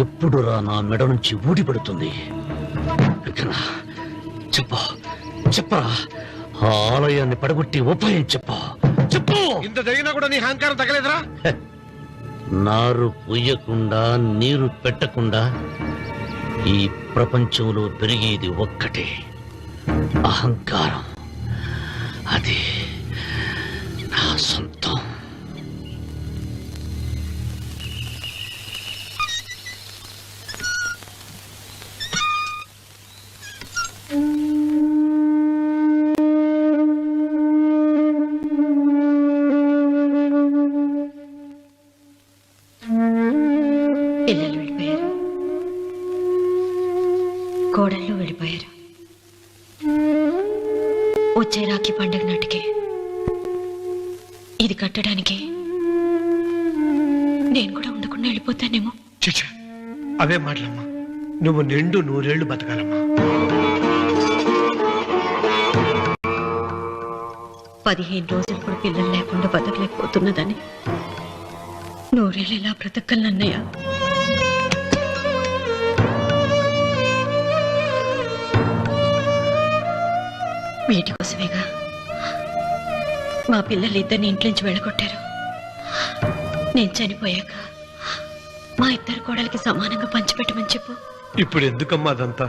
ఎప్పుడు రా నా మెడ నుంచి ఊడిపడుతుంది? వెంకన్న, చెప్పా చెప్పరా, ఆ ఆలయాన్ని పడగొట్టి ఉపాయం చెప్పా, చెప్పు. ఇంత జరిగినా కూడా నీ అహంకారం తగలేదురా? నారు పుయ్యకుండా నీరు పెట్టకుండా ఈ ప్రపంచంలో పెరిగేది ఒక్కటే, అహంకారం. అది నా సొంతం. పిల్లలు వెళ్ళిపోయారు, కోడళ్ళు వెళ్ళిపోయారు. వచ్చే రాఖీ పండుగ నాటికి ఇది కట్టడానికి నేను కూడా ఉండకుండా వెళ్ళిపోతానేమో. చిచ్చా, అవే మాటలమ్మా. నువ్వు నిండు 100 ఏళ్ళు బతకాలమ్మా. 15 రోజులు కూడా పిల్లలు లేకుండా బతకలేకపోతున్నదని 100 ఏళ్ళు ఇలా బ్రతకలన్నయ్య. వీటి కోసమేగా మా పిల్లలు ఇద్దరిని ఇంట్లోంచి వెళ్ళగొట్టారు. నేను చనిపోయాక మా ఇద్దరు కోడలికి సమానంగా పంచిపెట్టమని చెప్పు. ఇప్పుడు ఎందుకమ్మా అదంతా?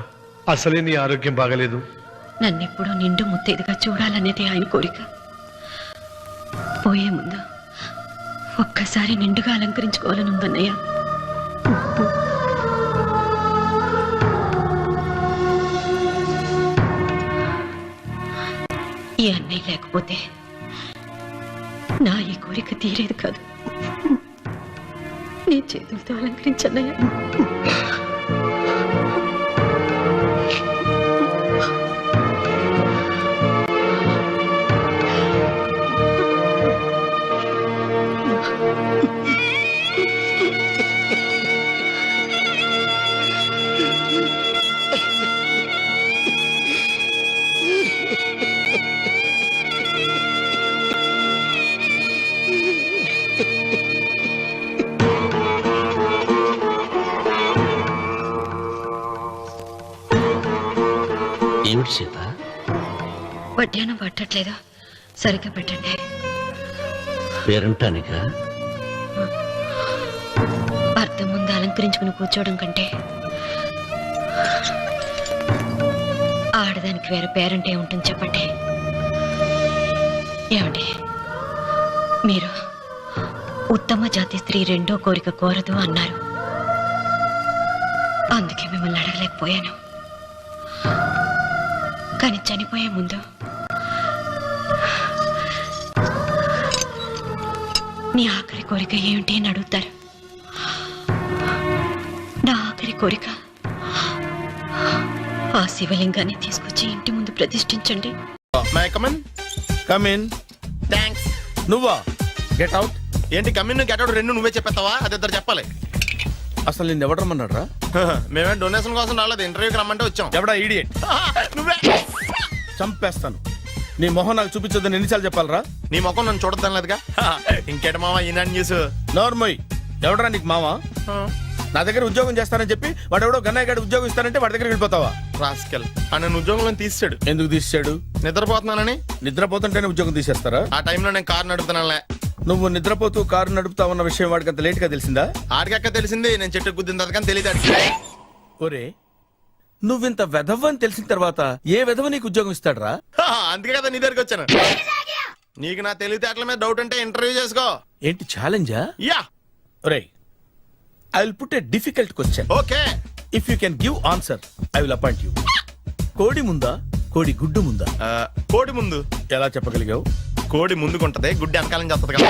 అసలే నీ ఆరోగ్యం బాగలేదు. నన్నెప్పుడూ నిండు ముత్తేదిగా చూడాలనేది ఆయన కోరిక. పోయే ముందు ఒక్కసారి నిండుగా అలంకరించుకోవాలని ఉందన్నయ్య. ఈ అన్నయ్య లేకపోతే నా ఈ కోరిక తీరేది కాదు. నీ చేతులతో అలంకరించన్నయ్య. వడ్డానం పట్టట్లేదు, సరిగ్గా పెట్టండి. పేరంటానికా? అర్థం ముందు అలంకరించుకుని కూర్చోవడం కంటే ఆడదానికి వేరే పేరంటే ఉంటుంది చెప్పండి. ఏమండి, మీరు ఉత్తమ జాతి స్త్రీ రెండో కోరిక కోరదు అన్నారు. అందుకే మిమ్మల్ని అడగలేకపోయాను. కానీ చనిపోయే ముందు నీ ఆఖరి కోరిక ఏమిటి అని అడుగుతారు. నా ఆఖరి కోరిక ఆ శివలింగాన్ని తీసుకొచ్చి ఇంటి ముందు ప్రతిష్ఠించండి. కమిన్. థ్యాంక్స్. నువ్వా? Get out. ఏంటి కమిన్ గెట్ అవుట్ రెండు నువ్వే చెప్పేస్తావా? అది ఇద్దరు చెప్పాలి. అసలు నిన్ను ఎవరు రమ్మన్నాడు రా? మేమే డొనేషన్ కోసం రాలేదు, ఇంటర్వ్యూకి రమ్మంటే వచ్చాం. ఎవడా ఈడియట్? నువ్వే. చంపేస్తాను. నీ మొహం నాకు చూపించొద్దని ఎన్నిసార్లు చెప్పాలరా? నీ ముఖం నన్ను చూడద్దాం లేదుగా. ఇంకేట మావా ఈనాడు న్యూస్. నోర్మోయ్, ఎవడరా నీకు మావా? నా దగ్గర ఉద్యోగం చేస్తానని చెప్పి వాడు ఎవడో గన్నయ్య గారి ఉద్యోగం ఇస్తానంటే వాడి దగ్గర వెళ్ళిపోతావా? రాస్కెల్. నన్ను ఉద్యోగంలో తీసాడు. ఎందుకు తీసాడు? నిద్రపోతున్నానని. నిద్రపోతుంటేనే ఉద్యోగం తీసేస్తారా? ఆ టైంలో నేను కారు నడుపుతున్నానులే. నువ్వు నిద్రపోతూ కారు నడుపుతావన్న విషయం వాడికి అంత లేట్ గా తెలిసిందా? ఆడికక్క తెలిసింది, నేను చెట్టు గుద్దిన తర్వాత కానీ తెలియదు. ఒరే, నువ్వింత వెధవ్ అని తెలిసిన తర్వాత ఏ వెధవ నీకు ఉద్యోగం ఇస్తాడరా? అందుకే కదా నీ దగ్గరికి వచ్చాను. నీకు నా తెలివితేటల మీద డౌట్ అంటే ఇంటర్వ్యూ చేసుకో. ఏంటి ఛాలెంజా? యా. ఒరే, I will put a difficult question. Okay. If you can give answer I will appoint you. కోడి ముందా, కోడి గుడ్డు ముందా? కోడి ముందు. ఎలా చెప్పగలిగావు? కోడి ముందుకుంటది, గుడ్డి వెనకాలం చేస్తుంది కదా.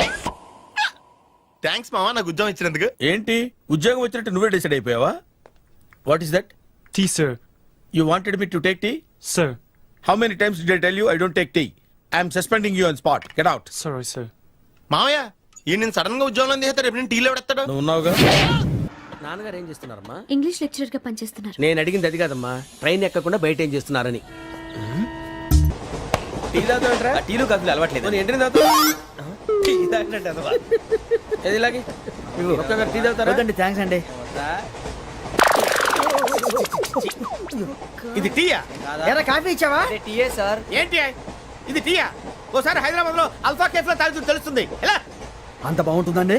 థ్యాంక్స్ మావా నాకు ఉద్యోగం ఇచ్చినందుకు. ఏంటి ఉద్యోగం వచ్చినట్టు నువ్వే డిసైడ్ అయిపోయావా? What is that? Tea sir. You wanted me to take tea? Sir. How many times did I tell you I don't take tea? I am suspending you on spot. Get out. Sorry, sir. మావయ్య ఈ నేను sudden గా ఉద్యోగంలో తీస్తాడు, రేపు నేను టీలో పెడతాడు. నువ్వు ఉన్నావుగా? నాన్నగారు ఏం చేస్తున్నారమ్మా? ఇంగ్లీష్ లెక్చరర్ గా పనిచేస్తున్నారు. నేను అడిగింది అది కాదమ్మా, ట్రైన్ ఎక్కకుండా బయట ఏం చేస్తున్నారని. టీ తాగుతావంటరా? టీలు కాఫీలు అలవాట్లేదు. ఎంట్రీ తాగుతావు? టీ తాగినట్టు అదవా. ఏది ఇలాగే? ఒక్కగారు టీ తాగుతారా? వద్దండి, థ్యాంక్స్ అండి. ఇది టీయా? ఎరా కాఫీ ఇచ్చావా? టీయే సార్. ఏంటి ఇది టీయా? ఓసారి హైదరాబాద్ లో అల్ఫా కేఫ్ లో తాగుతూ తెలుస్తుంది. ఎలా అంత బాగుంటుందండి?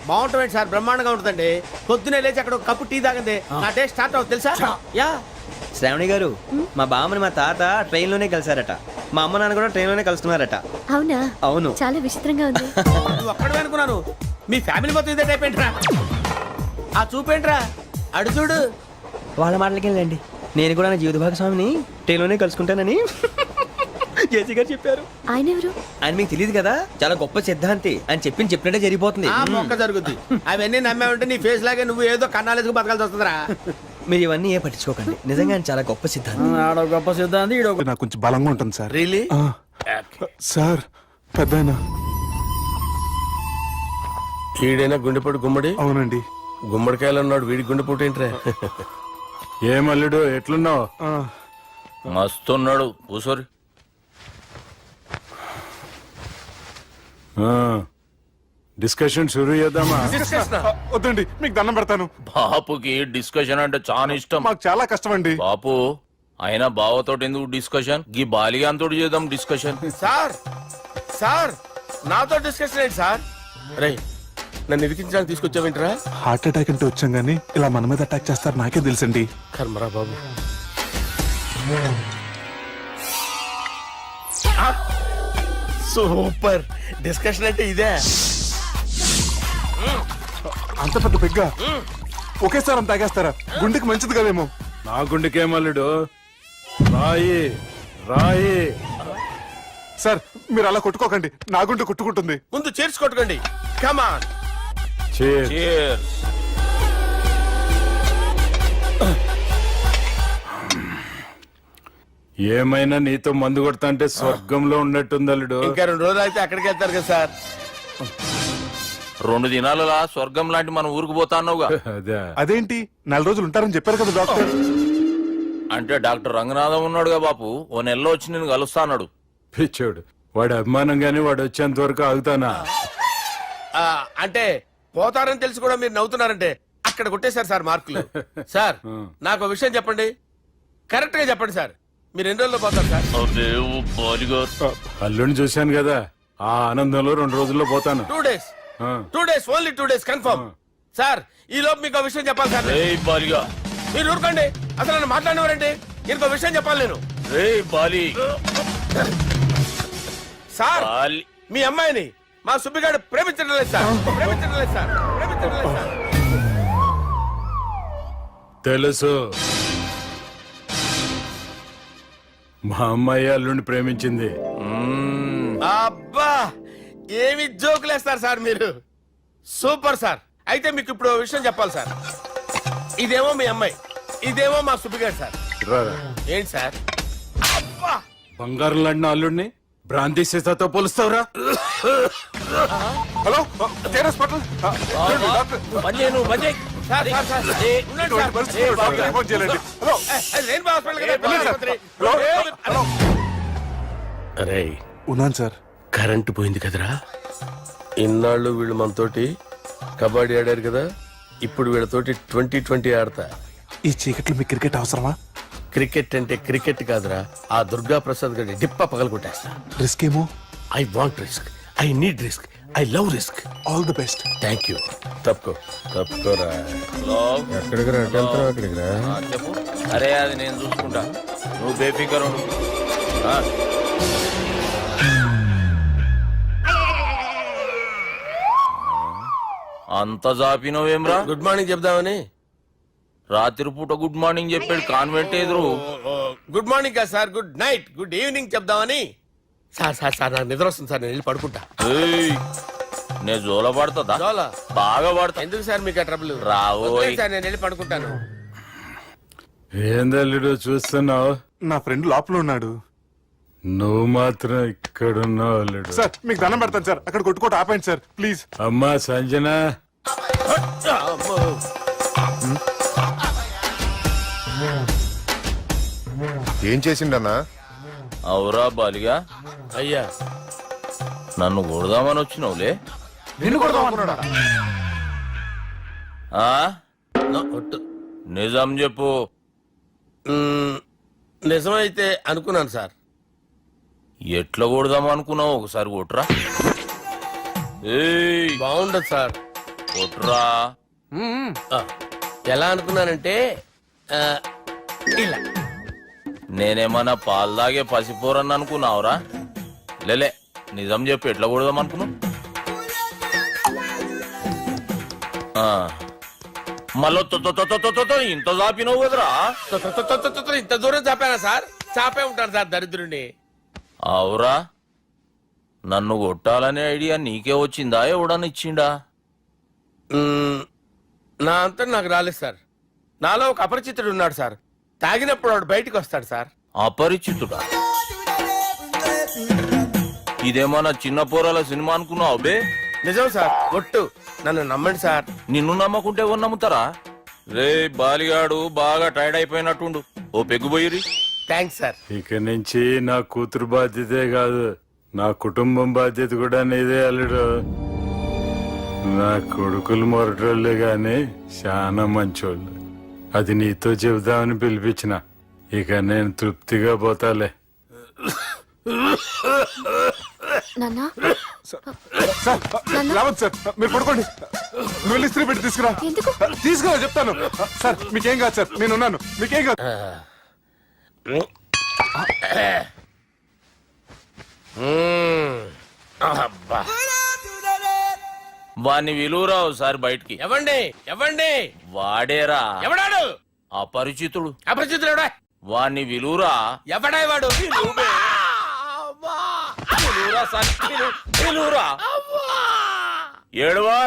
బాగుంటుంది సార్, బ్రహ్మాండంగా ఉంటుందండి. పొద్దునే లేచి అక్కడ ఒక కప్పు టీ తాగండి నా డే స్టార్ట్ అవుతుంది తెలుసా? యా. శ్రావణి గారు, మా బామ్మని మా తాత ట్రైన్ లోనే కలిసారట, మా అమ్మ నాన్న కూడా ట్రైన్ లోనే కలుస్తున్నారట. అవునా? అవును. చాలా విచిత్రంగా ఉంది. నువ్వు ఒక్కడే అనుకున్నాను, మీ ఫ్యామిలీ మొత్తం ఇదే టైప్ ఏంట్రా? ఆ చూపేంట్రా? అడు చూడు. వాళ్ళ మాటలకి వెళ్ళండి, నేను కూడా నా జీవిత భాగస్వామిని ట్రైన్ లోనే కలుసుకుంటానని జేసీ గారు చెప్పారు. ఆయన ఎవరు? ఆయన మీకు తెలియదు కదా, చాలా గొప్ప సిద్ధాంతి అని చెప్పినట్టే జరిగిపోతుంది. ఆ మొక్క జరుగుద్ది. అవన్నీ నమ్మే ఉంటే నీ ఫేస్ లాగే నువ్వు ఏదో కన్నాలేసుకు బతకాల్సి వస్తుందిరా. మీరు ఇవన్నీ ఏ పట్టించుకోకండి, నిజంగా ఆయన చాలా గొప్ప సిద్ధాంతి. ఆడో గొప్ప సిద్ధాంతి, ఈడో నాకు కొంచెం బలంగా ఉంటుంది సార్. రియలీ? సార్ పెద్దయినా. ఈడైనా గుండెపోటు గుమ్మడి? అవునండి. గుమ్మడికాయలు ఉన్నాడు, వీడి గుండెపోటు ఏంట్రా? ఏం అల్లుడు ఎట్లున్నావు? మస్తున్నాడు కూసోరి. డిస్కషన్ షురూ చేద్దామా? వద్దండి, మీకు దండం పెడతాను. బాపుకి డిస్కషన్ అంటే చాలా ఇష్టం. మాకు చాలా కష్టం అండి. బాపు అయినా బావతోటి ఎందుకు డిస్కషన్? గీ బాలిగాంతోటి చేద్దాం డిస్కషన్. సార్ సార్ నాతో డిస్కషన్ ఏంటి సార్? రే నన్ను ఇరికించడానికి తీసుకొచ్చావేంట్రా? హార్ట్ అటాక్ అంటే వచ్చాం గానీ ఇలా మన మీద అటాక్ చేస్తారు నాకే తెలుసండి. కర్మరా బాబు. సూపర్ డిస్కషన్ అంటే ఇదే. అంత పెద్ద పెగ్గ ఒకేసారి అంత తాగేస్తారా? గుండెకి మంచిది కదేమో. నా గుండెకేమల్లుడు రాయి రాయి. సార్ మీరు అలా కొట్టుకోకండి, నా గుండె కొట్టుకుంటుంది. ముందు చేర్చి కొట్టుకోండి. కమాన్. Cheers. ఏమైనా నీతో మందు కొడతా అంటే స్వర్గంలో ఉన్నట్టుంది అల్లుడు. ఇంకా 2 రోజులు అయితే అక్కడికి వెళ్తారు కదా సార్. 2 దినాలలా స్వర్గం లాంటి మన ఊరికి పోతాన్నావుగా. అదేంటి 4 రోజులు ఉంటారని చెప్పారు కదా డాక్టర్. అంటే డాక్టర్ రంగనాథం ఉన్నాడుగా బాపు, ఓ నెలలో వచ్చి నేను కలుస్తా అన్నాడు. పిచ్చోడు, వాడు అభిమానంగానే వాడు వచ్చేంత వరకు ఆగుతానా? అంటే పోతారని తెలిసి కూడా మీరు నవ్వుతున్నారంటే అక్కడ కొట్టేశారు సార్ మార్కులు. సార్ నాకు ఒక విషయం చెప్పండి, కరెక్ట్ గా చెప్పండి సార్. మీరు ఎన్ని రోజుల్లో పోతారు సార్? అల్లుడిని చూశాను కదా, ఆ ఆనందంలో 2 రోజుల్లో పోతాను. 2 days. ఆ. 2 days, only 2 days confirm. Sir ఈ లోపు మీకు విషయం చెప్పాలి సార్. మీరు ఊరుకోండి, అసలు నన్ను మాట్లాడినవారండి. ఇంకో విషయం చెప్పాలి నేను. సార్ మీ అమ్మాయిని మా సుబ్బిగాడు ప్రేమించడం లేదు సార్. ప్రేమించడం లేదు సార్. ప్రేమించడం లేదు సార్. తెలుసు, మా అమ్మాయి అల్లుడిని ప్రేమించింది. అబ్బా ఏమి జోకులేస్తారు సార్ మీరు. Super sir. అయితే మీకు ఇప్పుడు ఓ విషయం చెప్పాలి సార్. ఇదేమో మీ అమ్మాయి, ఇదేమో మా సుబ్బిగాడు సార్. రారా. ఏంటి సార్? అబ్బా బంగారం లాంటి అల్లుడిని భ్రాంతి సీతాతో పోలుస్తావురా? హలో కేరస్ పట్ల సార్, సార్, సార్. ఉండండి సార్. ఫోన్ చేయండి. హలో రెయిన్బో హాస్పిటల్ కదా, పిల్లల ఆసుపత్రి. అరే ఉన్నాను సార్. కరెంటు పోయింది కదరా, ఇన్నాళ్ళు వీళ్ళు మనతోటి కబడ్డీ ఆడారు కదా, ఇప్పుడు వీళ్ళతోటి 2020 ఆడతా. ఈ చీకట్లో మీ క్రికెట్ అవసరమా? క్రికెట్ అంటే క్రికెట్ కాదురా, ఆ దుర్గా ప్రసాద్ గారి డిప్ప పగల కొట్టేస్తా. రిస్క్ ఏమో. I want risk, I need risk, I love risk. All the best. Thank you. తప్పుకోరా. ఎక్కడికి రా, అక్కడికి రా. చెప్పు. అరే అది నేను చూసుకుంటా, నువ్వు బేఫికర్ ఉండు. అంత జాపినవేమ్రా? గుడ్ మార్నింగ్ చెప్దామని. రాత్రి పూట గుడ్ మార్నింగ్ చెప్పాడు కాన్వెంట్ ఎదురు. గుడ్ మార్నింగ్ కాదు sir, good night, good evening చెప్దామని. సార్ సార్ సార్ నాకు నిద్ర వస్తుంది సార్, నేను వెళ్ళి పడుకుంటా. ఏయ్, నేను జోల పడుతుందా? జోలా? బాగా పడతా. ఎందుకు సార్ మీకు ట్రబుల్? రావోయ్. సార్ నేను వెళ్ళి పడుకుంటాను. ఏందల్లుడు చూస్తున్నావు? నా ఫ్రెండ్ లోపల ఉన్నాడు. నువ్వు మాత్రం ఇక్కడున్నావు అల్లుడు. సార్ మీకు దండం పెడతాను సార్, అక్కడ కొట్టుకోట ఆపండి సార్ ప్లీజ్. అమ్మా సంజన, ఏం చేసిండన్నా? అవురా బాలిగా, అయ్యా నన్ను కొడదామని వచ్చినావులే. నిన్ను కొడదామన్నాడా? ఆ? నిజం చెప్పు. నిజమైతే అనుకున్నాను సార్. ఎట్లా కొడదాం అనుకున్నావు? ఒకసారి కొట్రా. ఏయ్, బాగుండదు సార్. కొట్రా. ఎలా అనుకున్నానంటే ఇలా. నేనేమన్నా పాలు తాగే పసిపోరని అనుకున్నావురా? లేలే, నిజం చెప్పు, ఎట్లా కొడదాం అనుకున్నావు? మళ్ళీ ఇంత చాపినావు కదరా? ఇంత దూరం చాపానా సార్? చాపే ఉంటాను సార్ దరిద్రుడిని. అవురా, నన్ను కొట్టాలనే ఐడియా నీకే వచ్చిందా? ఎవడన్నా ఇచ్చిండా? నా అంతా నాకు రాలేదు సార్. నాలో ఒక అపరిచితుడు ఉన్నాడు సార్. తాగినప్పుడు వాడు బయటికి వస్తాడు సార్. అపరిచితుడా? ఇదేమన్నా చిన్న పోరాల సినిమా అనుకున్నావు బే? నిజం సార్, ఒట్టు, నన్ను నమ్మండి సార్. నిన్ను నమ్మకుంటే ఎవరు నమ్ముతారా? రే బాలిగాడు బాగా టైర్డ్ అయిపోయినట్టుండు, ఓ పెగ్గుబోయిరి. Thanks sir. ఇక నుంచి నా కూతురు బాధ్యతే కాదు, నా కుటుంబం బాధ్యత కూడా నీదే అల్లుడు. నా కొడుకులు మొరటోళ్ళే గాని చాలా మంచోళ్ళు. అది నీతో చెబుదామని పిలిపించిన. ఇక నేను తృప్తిగా పోతాలే. సార్ రావద్దు సార్, మీరు పడుకోండి. నువ్వు వెళ్ళి ఇస్త్రీ పెట్టి తీసుకురా. తీసుకురా చెప్తాను. సార్ మీకేం కాదు సార్, నేను ఉన్నాను, మీకేం కాదు. అబ్బా, వాణ్ణి విలువరా ఒకసారి బయటికి. ఎవండి ఎవండి? వాడేరా. ఎవడాడు? అపరిచితుడు. అపరిచితుడు ఎవడా? వాణ్ణి విలువరా. ఎవడా వాడు? ఏడవా,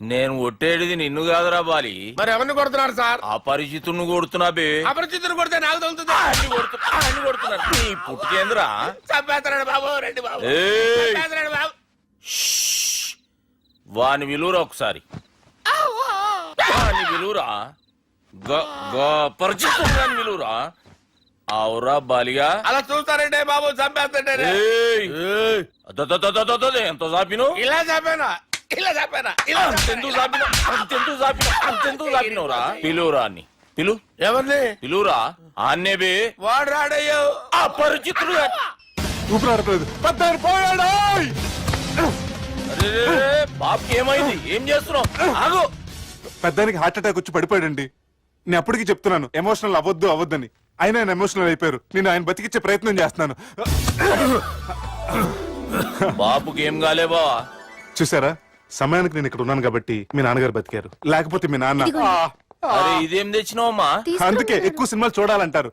నేను కొట్టేడిది నిన్ను కాదురా బాలి. మరి ఎవరిని కొడుతున్నారు సార్? అపరిచితుడిని కొడుతున్నా బే. అపరిచితుడు కొడితే నాకు తగులుతుంది. కొడుతున్నారు నీ పుట్టుకేంద్రా. చంపేస్తాడు బాబు, రండి బాబు. ఏయ్, చంపేస్తాడు బాబు. వాని విలువరా ఒకసారి. వాని విలువరా. పరిచితుడు విలువరా. అవురా బాలిగా. అలా చూస్తారంటే బాబు, చంపేస్తాడే. ఎంత చాపిను? ఇలా చంపానా? ఇలా చంపానా? ఇలా అంతెందుకు చాపినవురా? పిలువురా అని. పిలు ఎవరిని పిలువురా ఆన్నేబే వాడు రాడయ్యో అపరిచితుడు ఊపిరాడట్లేదు పెద్ద పోయాడు బాబుకి ఏమైంది ఏం చేస్తున్నావు ఆగు పెద్దానికి హార్ట్ అటాక్ వచ్చి పడిపోయాడండి నేను అప్పటికి చెప్తున్నాను ఎమోషనల్ అవ్వద్దని అయినా ఆయన ఎమోషనల్ అయిపోయారు నేను ఆయన బతికిచ్చే ప్రయత్నం చేస్తున్నాను బాబుకి ఏం కాలేబా చూసారా సమయానికి నేను ఇక్కడ ఉన్నాను కాబట్టి మీ నాన్నగారు బతికారు లేకపోతే మీ నాన్న అరే ఇదేం తెచ్చినావమ్మా అందుకే ఎక్కువ సినిమాలు చూడాలంటారు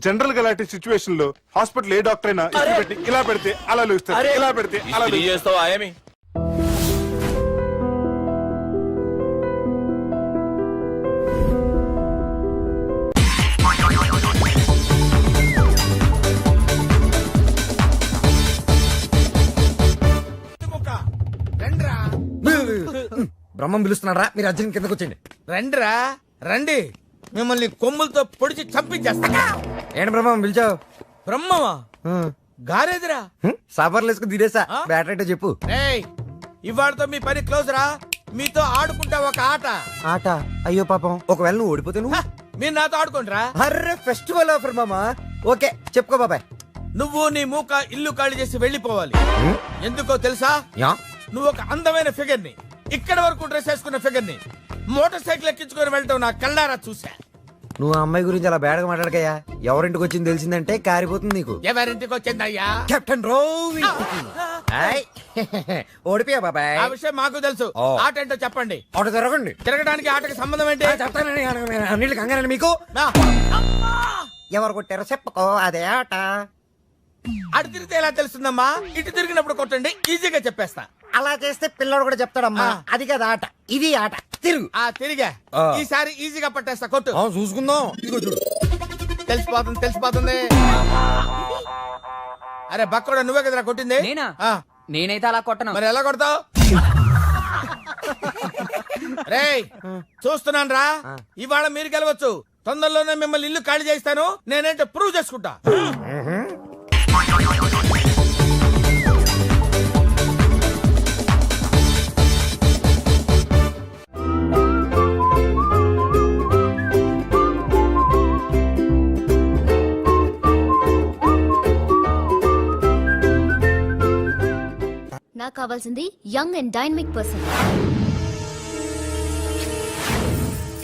జనరల్ గా అలాంటి సిచ్యువేషన్ లో హాస్పిటల్ ఏ డాక్టర్ అయినా ఇస్త్రీ పెట్టి ఇలా పెడితే అలా లూస్తారు ఇలా పెడితే అలా చేస్తావా ఏమి బ్రహ్మం పిలుస్తున్నారా మీరు అర్జున్ కిందకు వచ్చండి. రండిరా రండి, మిమ్మల్ని కొమ్ములతో పొడిచి చంపించేస్తా. ఏంటి బ్రహ్మం పిలిచావు? బ్రహ్మమా గారేదిరా సాఫర్లు వేసుకుని తీరేసా బ్యాటరీ చెప్పు. ఏయ్ ఇవాళతో మీ పని క్లోజ్ రా, మీతో ఆడుకుంటా ఒక ఆట. ఆట? అయ్యో పాపం, ఒకవేళ నువ్వు ఓడిపోతే నువ్వు? మీరు నాతో ఆడుకోండిరా. అర్రే ఫెస్టివల్ ఆఫర్ మామా. ఓకే చెప్పుకో బాబాయ్. నువ్వు నీ మూక ఇల్లు ఖాళీ చేసి వెళ్ళిపోవాలి. ఎందుకో తెలుసా? నువ్వు ఒక అందమైన ఫిగర్ ని, ఇక్కడ వరకు డ్రెస్ వేసుకున్న ఫిగర్ ని మోటార్ సైకిల్ ఎక్కించుకొని వెళ్ళటం నా కళ్ళారా చూసా. నువ్వు ఆ అమ్మాయి గురించి అలా బేడగా మాట్లాడకయ్యా. ఎవరింటికి వచ్చింది తెలిసిందంటే కారిపోతుంది నీకు. ఎవరింటికి వచ్చిందయ్యా? కెప్టెన్ రోవి. ఓడిపోయా బాబాయ్. ఆ విషయం మాకు తెలుసు. ఆట ఏంటో చెప్పండి. ఆట తిరగండి. తిరగడానికి ఆటకి సంబంధం ఏంటి? చెప్తానండి. అన్నిటికి కంగారండి మీకు. ఎవరు కొట్టారో చెప్పుకో, అదే ఆట. అటు తిరిగితే ఎలా తెలుస్తుందమ్మా? ఇటు తిరిగినప్పుడు కొట్టండి, ఈజీగా చెప్పేస్తా. అలా చేస్తే పిల్లడు కూడా చెప్తాడమ్మా. అది కదా ఆట, ఇది ఆట. తిరుగు. తిరిగా ఈసారి ఈజీగా పట్టేస్తా. కొట్టు. చూసుకుందాం. ఇదిగో చూడు. తెలిసిపోతుంది. అరే బక్కడా, నువ్వే కదరా కొట్టింది? నేనైతే అలా కొట్టను. మరి ఎలా కొడతావు? రేయ్ చూస్తున్నాను రా, ఇవాళ మీరు గెలవచ్చు. తొందరలోనే మిమ్మల్ని ఇల్లు ఖాళీ చేస్తాను. నేనేంటో ప్రూవ్ చేసుకుంటా. నాకు కావాల్సింది యంగ్ అండ్ డైనమిక్ పర్సన్.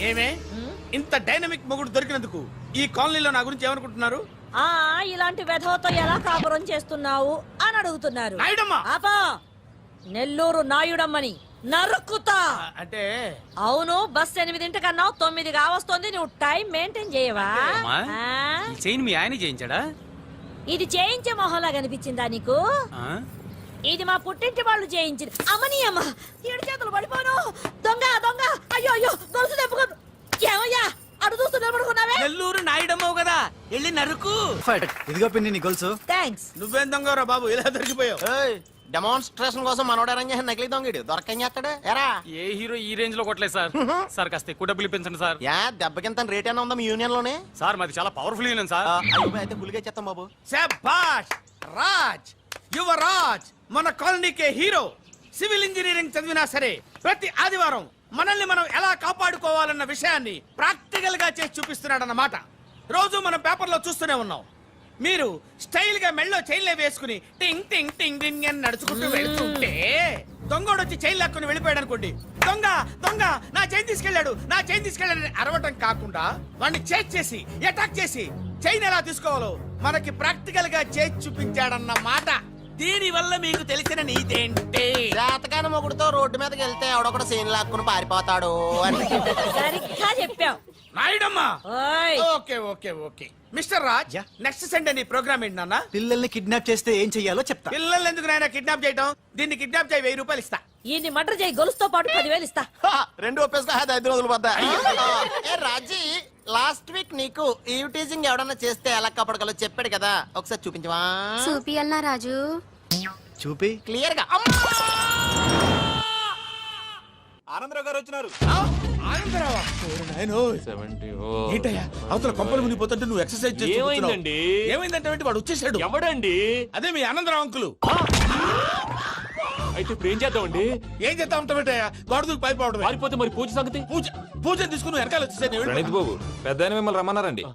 ఏమే ఇంత డైనమిక్ మొగుడు దొరికినందుకు ఈ కాలనీలో నా గురించి ఏమనుకుంటున్నారు? ఇలాంటి వెధవతో ఎలా కాపురం చేస్తున్నావు అని అడుగుతున్నారు. నాయుడమ్మా, నెల్లూరు నాయుడమ్మని నరుక్కుతా. అంటే అవును, బస్ 8 9 కావస్తుంది. నువ్వు టైం మెయింటైన్ చేయవా? చైన్ మీ ఆయన చేయించాడా? ఇది చేయించే మొహంలా కనిపించిందా నీకు? ఇది మా పుట్టింటి వాళ్ళు చేయించింది. అమ్మని అమ్మ, 7 చేతులు పడిపోను. దొంగ దొంగ, అయ్యో అయ్యో, గొలుసు తెప్పుకో. ఏమయ్యా అడు చూస్తూ నిలబడుకున్నావే? నెల్లూరు నాయుడమ్మవు కదా, వెళ్ళి నరుకు. ఇదిగో పిన్ని నీ గొలుసు. థ్యాంక్స్. నువ్వేం దొంగరా బాబు, ఇలా దొరికిపోయావు? డెమాన్స్ట్రేషన్ కోసం మనోడు అరేంజ్ చేసిన నకిలీ దొంగడు దొరకని చేస్తాడు. ఎరా ఏ హీరో ఈ రేంజ్ లో కొట్టలేదు సార్. సార్ కాస్త ఎక్కువ డబ్బులు ఇప్పించండి సార్. దెబ్బకింత రేట్ అయినా ఉందా మీ యూనియన్ లోనే? సార్ మాది చాలా పవర్ఫుల్ యూనియన్ సార్. అయితే గులిగా చేస్తాం బాబు. శభాష్ రాజ్, యువరాజ్, మన కాలనీకే హీరో. సివిల్ ఇంజనీరింగ్ చదివినా సరే ప్రతి ఆదివారం మనల్ని మనం ఎలా కాపాడుకోవాలన్న విషయాన్ని ప్రాక్టికల్ గా చేసి చూపిస్తున్నాడన్నమాట. రోజు మనం పేపర్లో చూస్తూనే ఉన్నాం. మీరు స్టైల్ గా మెళ్ళో చైన్లే వేసుకుని టింగ్ టింగ్ టింగ్ టింగ్ అని నడుచుకుంటూ వెళ్తుంటే దొంగోడు వచ్చి చైన్ లాక్కుని వెళ్ళిపోయాడు అనుకోండి. దొంగ దొంగ, నా చైన్ తీసుకెళ్లాడు, నా చైన్ తీసుకెళ్లాడని అరవటం కాకుండా వాడిని చేజ్ చేసి అటాక్ చేసి చైన్ ఎలా తీసుకోవాలో మనకి ప్రాక్టికల్ గా చేసి చూపించాడన్న మాట. దీని వల్ల మీకు తెలిసిన నీతేంటి? జాతకాన మొగుడుతో రోడ్డు మీదకి వెళ్తే ఎవడొకడు సీన్ లాక్కుని పారిపోతాడు అని. సరిగ్గా చెప్పావు నాయుడమ్మా. Okay okay okay mister Raj, next Sunday నీ ప్రోగ్రామ్ ఏంటి నాన్న? పిల్లల్ని కిడ్నాప్ చేస్తే ఏం చెయ్యాలో చెప్తా. పిల్లల్ని ఎందుకు నాయన కిడ్నాప్ చేయటం? దీన్ని కిడ్నాప్ చేయి, 1000 రూపాయలు ఇస్తా. ఈ మటర్ చేయి, గొలుసుతో పాటు 10,000 ఇస్తా. 2 ఒప్పేస్తా, 5 రోజులు పడ్డా. రాజీ, లాస్ట్ వీక్ నీకు ఈవ్ టీజింగ్ ఎవడన్నా చేస్తే ఎలా కాపాడగలో చెప్పాడు కదా, ఒకసారి చూపించవా? చూపియల్నా రాజు? చూపి క్లియర్ గా. ఆనందరావు గారు వచ్చినారు. ఏంటయ్యా అవతల కొంపలు మునిగిపోతుంటే నువ్వు ఎక్సర్సైజ్ చేస్తూ ఏమైందండి? ఏమైందంటే వాడు వచ్చేసాడు. ఎవడండి? అదే మీ ఆనందరావు అంకులు. అయితే ఇప్పుడు ఏం చేద్దామండి? ఏం చేస్తా ఉంటావేటయ్యా? గోడ దూకి పైపోవడం. పారిపోతే మరి పూజ సంగతి? పూజ తీసుకుని వెనకాల వచ్చేసాను. ప్రణీత్ బాబు, పెద్ద మిమ్మల్ని రమ్మన్నారండి.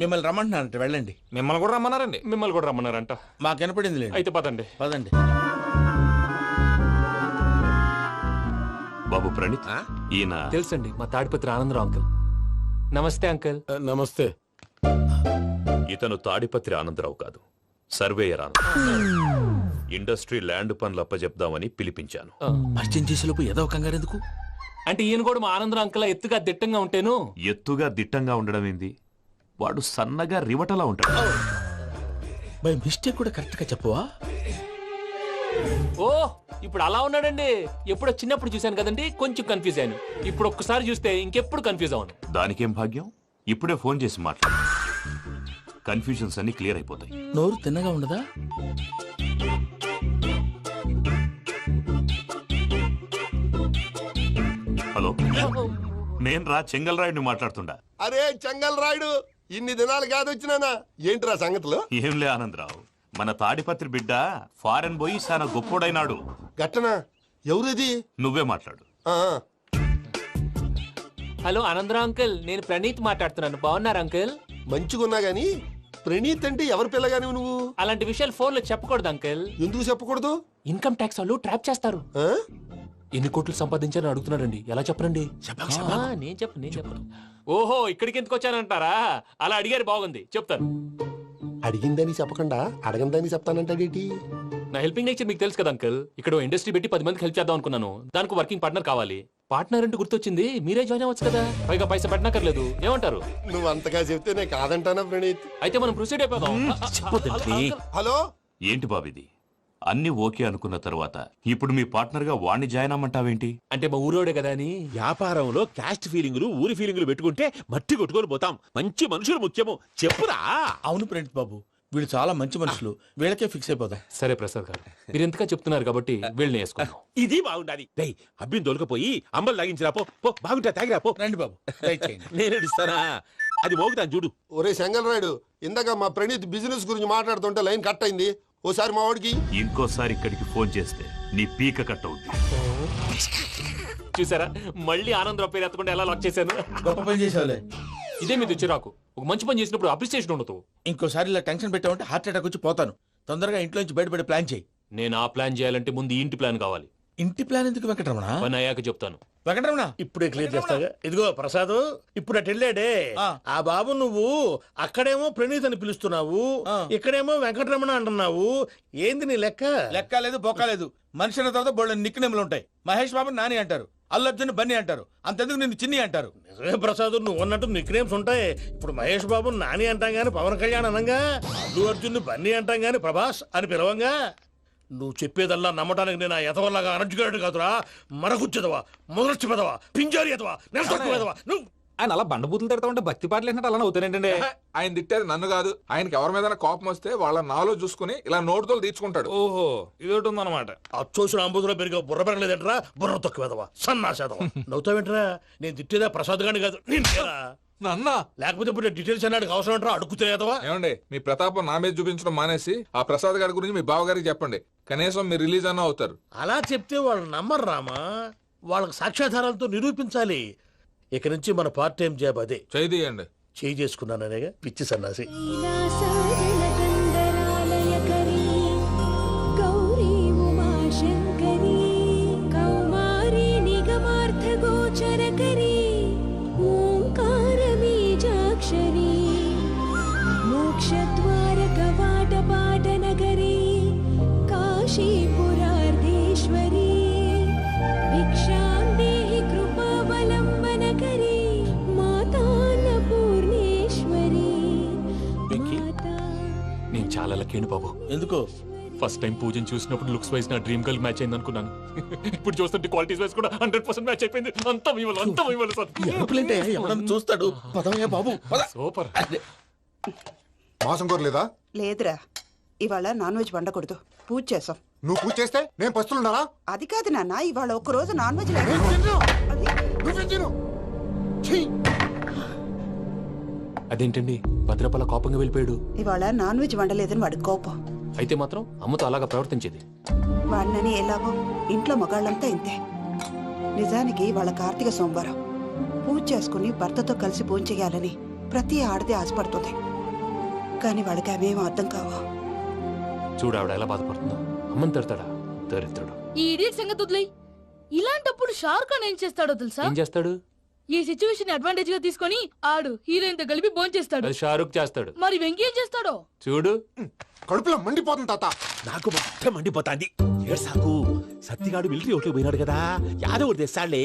మిమ్మల్ని రమ్మంటున్నారంట, వెళ్ళండి. మిమ్మల్ని కూడా రమ్మన్నారండి. మిమ్మల్ని కూడా రమ్మన్నారంట. మాకు వినపడింది లేదు. అయితే పదండి. పదండి. బాబు ప్రణీత్, ఈయన తెలుసండి, మా తాడిపత్రి ఆనందరావు అంకుల్. నమస్తే అంకుల్. నమస్తే. ఇతను తాడిపత్రి ఆనందరావు కాదు, సర్వేయర్ ఆనందరావు. ఇండస్ట్రీ ల్యాండ్ పనులు అప్పజెప్దామని పిలిపించాను. పరిచయం చేసేలోపు ఏదో కంగారు ఎందుకు? అంటే ఈయన కూడా మా ఆనందరావు అంకుల్ ఎత్తుగా దిట్టంగా ఉంటేను. ఎత్తుగా దిట్టంగా ఉండడం ఏంది? వాడు సన్నగా రివటలా ఉంటాడు. బై మిస్టేక్ కూడా కరెక్ట్ గా చెప్పవా? ఓ, ఇప్పుడు అలా ఉన్నాడండి. ఎప్పుడో చిన్నప్పుడు చూశాను కదండి, కొంచెం కన్ఫ్యూజ్ అయ్యాను. ఇప్పుడు ఒక్కసారి చూస్తే ఇంకెప్పుడు కన్ఫ్యూజ్ అవును. దానికేం భాగ్యం, ఇప్పుడే ఫోన్ చేసి మాట్లాడు. కన్ఫ్యూజన్స్ అన్ని క్లియర్ అయిపోతాయి. నోరు తిన్నగా ఉండదా? హలో, నేను రా చెంగల్ రాయుడిని మాట్లాడుతుండా. అరే చెంగల్ రాయుడు, ఇన్ని దినాలు కాదు వచ్చినానా? ఏంట్రా సంగతులు? ఏంలే ఆనందరావు, మన తాడిపత్రి బిడ్డ ఫారెన్ పోయి చాలా గొప్పోడైనాడు. గట్టనా? ఎవరిది? నువ్వే మాట్లాడు. హలో ఆనందరావు అంకుల్, నేను ప్రణీత్ మాట్లాడుతున్నాను. బాగున్నారు అంకుల్? మంచిగున్నా గాని ప్రణీత్ అంటే ఎవరి పిల్లగాని నువ్వు? అలాంటి విషయాలు ఫోన్ లో చెప్పకూడదు అంకుల్. ఎందుకు చెప్పకూడదు? ఇన్కమ్ ట్యాక్స్ వాళ్ళు ట్రాప్ చేస్తారు. ఎన్ని కోట్లు సంపాదించాలని అడుగుతున్నాడండి. ఎలా చెప్పరండి? నేను చెప్పను. ఓహో, ఇక్కడికి ఎందుకు వచ్చానంటారా? అలా అడిగారు, బాగుంది, చెప్తాను. అడిగిందని చెప్పకుండా అడగందని చెప్తానంటాడేటి? నా హెల్పింగ్ నేచర్ మీకు తెలుసు కదా అంకుల్. ఇక్కడ ఇండస్ట్రీ పెట్టి 10 మందికి హెల్ప్ చేద్దాం అనుకున్నాను. దానికి వర్కింగ్ పార్ట్నర్ కావాలి. పార్ట్నర్ అంటే గుర్తొచ్చింది, మీరే జాయిన్ అవ్వచ్చు కదా. పైగా పైసా పెట్టనక్కర్లేదు. ఏమంటారు? నువ్వు అంతగా చెప్తేనే కాదంటానా ప్రణీత్? అయితే మనం ప్రొసీడ్ అయిపోదాం. హలో, ఏంటి బాబిది? అన్ని ఓకే అనుకున్న తర్వాత ఇప్పుడు మీ పార్ట్నర్ గా వాణ్ణి జాయిన్ అమ్మంటావేంటి? అంటే మా ఊరోడే కదా అని. వ్యాపారంలో క్యాస్ట్ ఫీలింగులు, ఊరి ఫీలింగులు పెట్టుకుంటే మట్టి కొట్టుకొని పోతాం. మంచి మనుషులు ముఖ్యము. చెప్పురా. అవును ప్రణీత్ బాబు, వీళ్ళు చాలా మంచి మనుషులు. వీళ్ళకే ఫిక్స్ అయిపోతాం. సరే ప్రసాద్ గారు, మీరు ఎంతగా చెప్తున్నారు కాబట్టి వీళ్ళని వేసుకున్నాం. ఇది బాగుండాలి. డై అబ్బిని దొలకపోయి అంబలు తాగించిరా. పో బాగుంటా, తాగిరా పో. రండి బాబు, నేను ఇస్తానా? అది మోగుతాను చూడు. ఒరే చెంగల్ రాయుడు, ఇందాక మా ప్రణీత్ బిజినెస్ గురించి మాట్లాడుతుంటే లైన్ కట్ అయింది. ఓసారి మా వాడికి ఇంకోసారి ఇక్కడికి ఫోన్ చేస్తే నీ పీక కట్ అవుతుంది. చూసారా, మళ్ళీ ఆనందరావు పేరు ఎత్తకుండా ఎలా లాక్ చేశాను. గొప్ప పని చేసేవాళ్ళే. ఇదే మీద చిరాకు. ఒక మంచి పని చేసినప్పుడు అప్రిసియేషన్ ఉండదు. ఇంకోసారి ఇలా టెన్షన్ పెట్టామంటే హార్ట్ అటాక్ వచ్చి పోతాను. తొందరగా ఇంట్లో నుంచి బయటపడే ప్లాన్ చేయి. నేను ఆ ప్లాన్ చేయాలంటే ముందు ఇంటి ప్లాన్ కావాలి. ఇంటి ప్లాన్ ఎందుకు వెంకటరమణ? పని అయ్యాక చెప్తాను. వెంకటరమణ ఇప్పుడే క్లియర్ చేస్తాగా. ఇదిగో ప్రసాద్, ఇప్పుడు అటు వెళ్ళాడే ఆ బాబు, నువ్వు అక్కడేమో ప్రణీత్ అని పిలుస్తున్నావు, ఇక్కడేమో వెంకటరమణ అంటున్నావు. ఏంది నీ లెక్క? లెక్క లేదు, బొక్క లేదు. మనిషి అన్న తర్వాత బోళ్ళ నిక్ నేమ్లు ఉంటాయి. మహేష్ బాబు నాని అంటారు, అల్లు అర్జున్ బన్నీ అంటారు, అంతెందుకు నిన్ను చిన్ని అంటారు. నిజమే ప్రసాద్, నువ్వు అన్నట్టు నిక్ నేమ్స్ ఉంటాయి. ఇప్పుడు మహేష్ బాబు నాని అంటాం గాని పవన్ కళ్యాణ్ అనంగా, అల్లు అర్జున్ బన్నీ అంటాం గాని ప్రభాస్ అని పిలవంగా. నువ్వు చెప్పేదల్లా నమ్మటానికి నేను ఆ ఎతవల్లాగా అనర్జుకేటెడ్ కాదురా. మరగుచ్చదవా, మొదలచ్చి పెదవా, పింజారి ఎదవా, నెలసొక్కుదవా నువ్వు. ఆయన అలా బండబూతులు తిడతా ఉంటే భక్తి పాటలు ఏంటంటే అలా అవుతానంటే. ఆయన తిట్టేది నన్ను కాదు, ఆయనకి ఎవరి మీద కోపం వస్తే వాళ్ళ నాలో చూసుకుని ఇలా నోటుతో తీర్చుకుంటాడు. ఓహో, ఇదొకటి ఉందన్నమాట. అచ్చోసిన అంబుధులో పెరిగా బుర్ర పెరగలేదంటరా, బుర్ర తొక్కువేదవా, సన్నాసేదవా. నవ్వుతావేంట్రా? నేను తిట్టేదా ప్రసాద్ గాని కాదు, నిన్నేరా. నన్నా? లేకపోతే ఇప్పుడు డీటెయిల్స్ అన్నాడు అవసరం అంటారా? అడుగుతాయేదవా. ఏమండి, మీ ప్రతాపం నా మీద చూపించడం మానేసి ఆ ప్రసాద్ గారి గురించి మీ బావగారికి చెప్పండి. కనీసం మీరు రిలీజ్ అన్న అవుతారు. అలా చెప్తే వాళ్ళు నమ్మరు రామా. వాళ్ళకి సాక్ష్యాధారాలతో నిరూపించాలి. ఇక నుంచి మన పార్ట్ టైం జాబ్ అదే. చేయండి. చేయి చేసుకున్నాననేగా పిచ్చి సన్నాసి. నేను చాలా లక్కీ బాబు. ఎందుకు? ఫస్ట్ టైం పూజను చూసినప్పుడు లుక్స్ వైజ్ నా డ్రీమ్ గర్ల్ మ్యాచ్ అయింది అనుకున్నాను. ఇప్పుడు చూస్తుంటే క్వాలిటీస్ వైజ్ కూడా 100% మ్యాచ్ అయిపోయింది. అంతా మీ వల్ల సార్. చూస్తాడు. పదవయ్యా బాబు, సూపర్. మాసం కోరలేదా? లేదురా, ఇవాళ నాన్ వెజ్ వండకూడదు. పూజ చేసాం. నువ్వు పూజ చేస్తే నేను పస్తులున్నారా? అది కాదు నాన్న, ఇవాళ ఒక్క రోజు నాన్ వెజ్ అదేంటండి భద్రపల కోపంగా వెళ్ళిపోయాడు? ఇవాళ నాన్ వెజ్ వండలేదని వాడి కోపం. అయితే మాత్రం అమ్మతో అలాగా ప్రవర్తించేది. వాడినని ఎలాగో ఇంట్లో మగాళ్ళంతా ఇంతే. నిజానికి వాళ్ళ కార్తీక సోమవారం పూజ చేసుకుని భర్తతో కలిసి పూజ చేయాలని ప్రతి ఆడది ఆశపడుతుంది. కానీ వాళ్ళకి అవేం అర్థం కావు. చూడు ఆవిడ ఎలా బాధపడుతుందో. అమ్మని తిడతాడా దరిద్రుడు. ఈ ఇడియట్ సంగతి వదిలేయ్. ఇలాంటప్పుడు షారుఖ్ ఖాన్ ఏం చేస్తాడో తెలుసా? ఏం చేస్తాడు? ఈ సిచ్యువేషన్ అడ్వాంటేజ్ గా తీసుకొని ఆడు హీరోయిన్ తో కలిపి బోన్ చేస్తాడు. అది షారుఖ్ చేస్తాడు. మరి వెంకీ ఏం చేస్తాడో చూడు. కడుపులో మండిపోతుంది తాత. నాకు మొత్తం మండిపోతాంది. ఏడ్సాకు, సత్తిగాడు మిలిటరీ ఓట్లు పోయినాడు కదా, యాదవ్ ఒకటి తెస్తాడులే.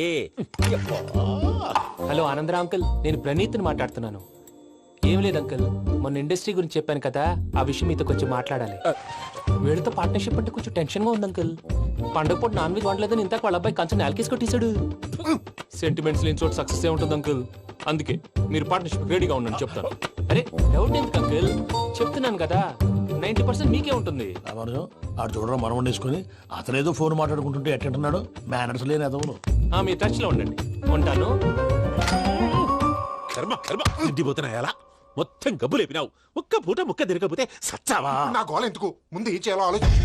హలో ఆనందరా అంకుల్, నేను ప్రణీత్ని మాట్లాడుతున్నాను. ఏం లేదు అంకుల్, మొన్న ఇండస్ట్రీ గురించి చెప్పాను కదా, ఆ విషయం మీతో కొంచెం మాట్లాడాలి. వీళ్ళతో పార్ట్నర్షిప్ అంటే కొంచెం టెన్షన్ గా ఉంది అంకుల్. పండగ పూట నాన్ వెజ్ వండలేదని ఇంతకు వాళ్ళ అబ్బాయి కంచెం నేలకేసి కొట్టేశాడు. సెంటిమెంట్స్ లేని చోట సక్సెస్ ఏ ఉంటుంది అంకుల్. అందుకే మీరు పార్ట్నర్షిప్ రెడీగా ఉండండి చెప్తాను. అరే డౌట్ ఎందుకు అంకుల్, చెప్తున్నాను కదా 90% మీకే ఉంటుంది. ఆడు చూడడం మనం వండేసుకుని అతనేదో ఫోన్ మాట్లాడుకుంటుంటే ఎట్టంటున్నాడు. మేనర్స్ లేని అదవును. మీ టచ్ లో ఉండండి. ఉంటాను. కర్మ కర్మ తిండిపోతున్నా ఎలా మొత్తం గబ్బు లేపినావు. ఒక్క పూట ముక్క తిరగకపోతే సచ్చావా? నా గోల ఎందుకు, ముందు ఏం చేయాలో ఆలోచించు.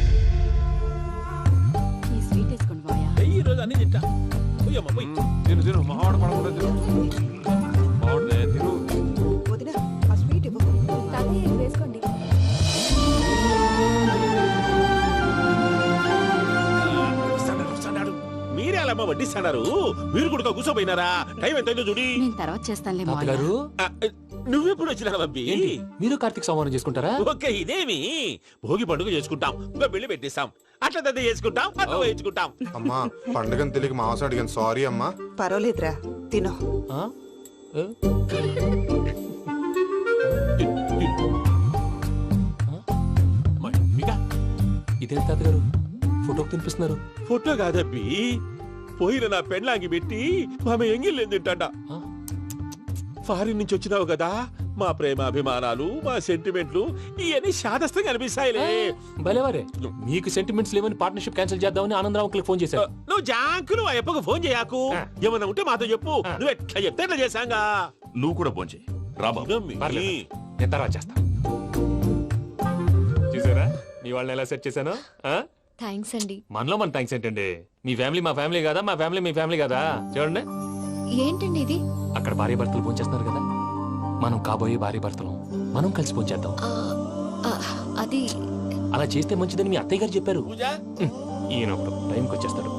ఈ రోజు అన్ని తింటా. పోయమ్మ పోయి. తిను తిను, మావాడు పడకుండా తిను. మావాడు తిను. వదినా ఆ స్వీట్ ఇవ్వు. వేసుకోండి. మీరే అలా వడ్డిస్తున్నారు. మీరు కూడా కూర్చోపోయినారా? టైం ఎంతైందో చూడి. నేను తర్వాత చేస్తానులే గారు నువ్వెప్పుడు వచ్చినా బంబి? మీరు కార్తీక్ సంహారం చేసుకుంటారా? ఓకే, ఇదేమి భోగి పండుగ చేసుకుంటాం, ఇంకా పెళ్లి పెట్టిస్తాం, అట్లా దద్ద చేసుకుంటాం, అట్లా వేయించుకుంటాం. అమ్మా పండుగని తెలియక మాంసం అడిగాను, సారీ అమ్మా. పర్వాలేదురా, తినో. ఇదేం తాతగారు ఫోటోకి తినిపిస్తున్నారు? ఫోటో కాదబ్బి, పోయిన నా పెళ్ళాంగి పెట్టి ఆమె ఎంగిల్లేం తింటాడ. ఫారిన్ నుంచి వచ్చినావు కదా, మా ప్రేమ అభిమానాలు, మా సెంటిమెంట్లు ఇవన్నీ శాదస్తంగా అనిపిస్తాయిలే. భలేవారే, మీకు సెంటిమెంట్స్ లేవని పార్ట్నర్షిప్ క్యాన్సిల్ చేద్దామని ఆనందరావు అంకుల్ ఫోన్ చేశారు. నువ్వు జాంకులు ఆ అప్పకు ఫోన్ చేయకు. ఏమన్నా ఉంటే మాతో చెప్పు. నువ్వు ఎట్లా చెప్తే ఎట్లా చేశాంగా. నువ్వు కూడా ఫోన్ చేయి. నేను తర్వాత చేస్తా. చూసారా మీ వాళ్ళని ఎలా సెట్ చేశాను? థ్యాంక్స్ అండి. మనలో మన థ్యాంక్స్ ఏంటండి? మీ ఫ్యామిలీ మా ఫ్యామిలీ కదా, మా ఫ్యామిలీ మీ ఫ్యామిలీ కదా. చూడండి, ఏంటండి ఇది? అక్కడ భార్య భర్తలు ఫోన్ చేస్తున్నారు కదా, మనం కాబోయే భార్య భర్తలు మనం కలిసి ఫోన్ చేద్దాం. అది అలా చేస్తే మంచిదని మీ అత్తయ్య గారు చెప్పారు. ఈయన ఒకడు టైంకి వచ్చేస్తాడు.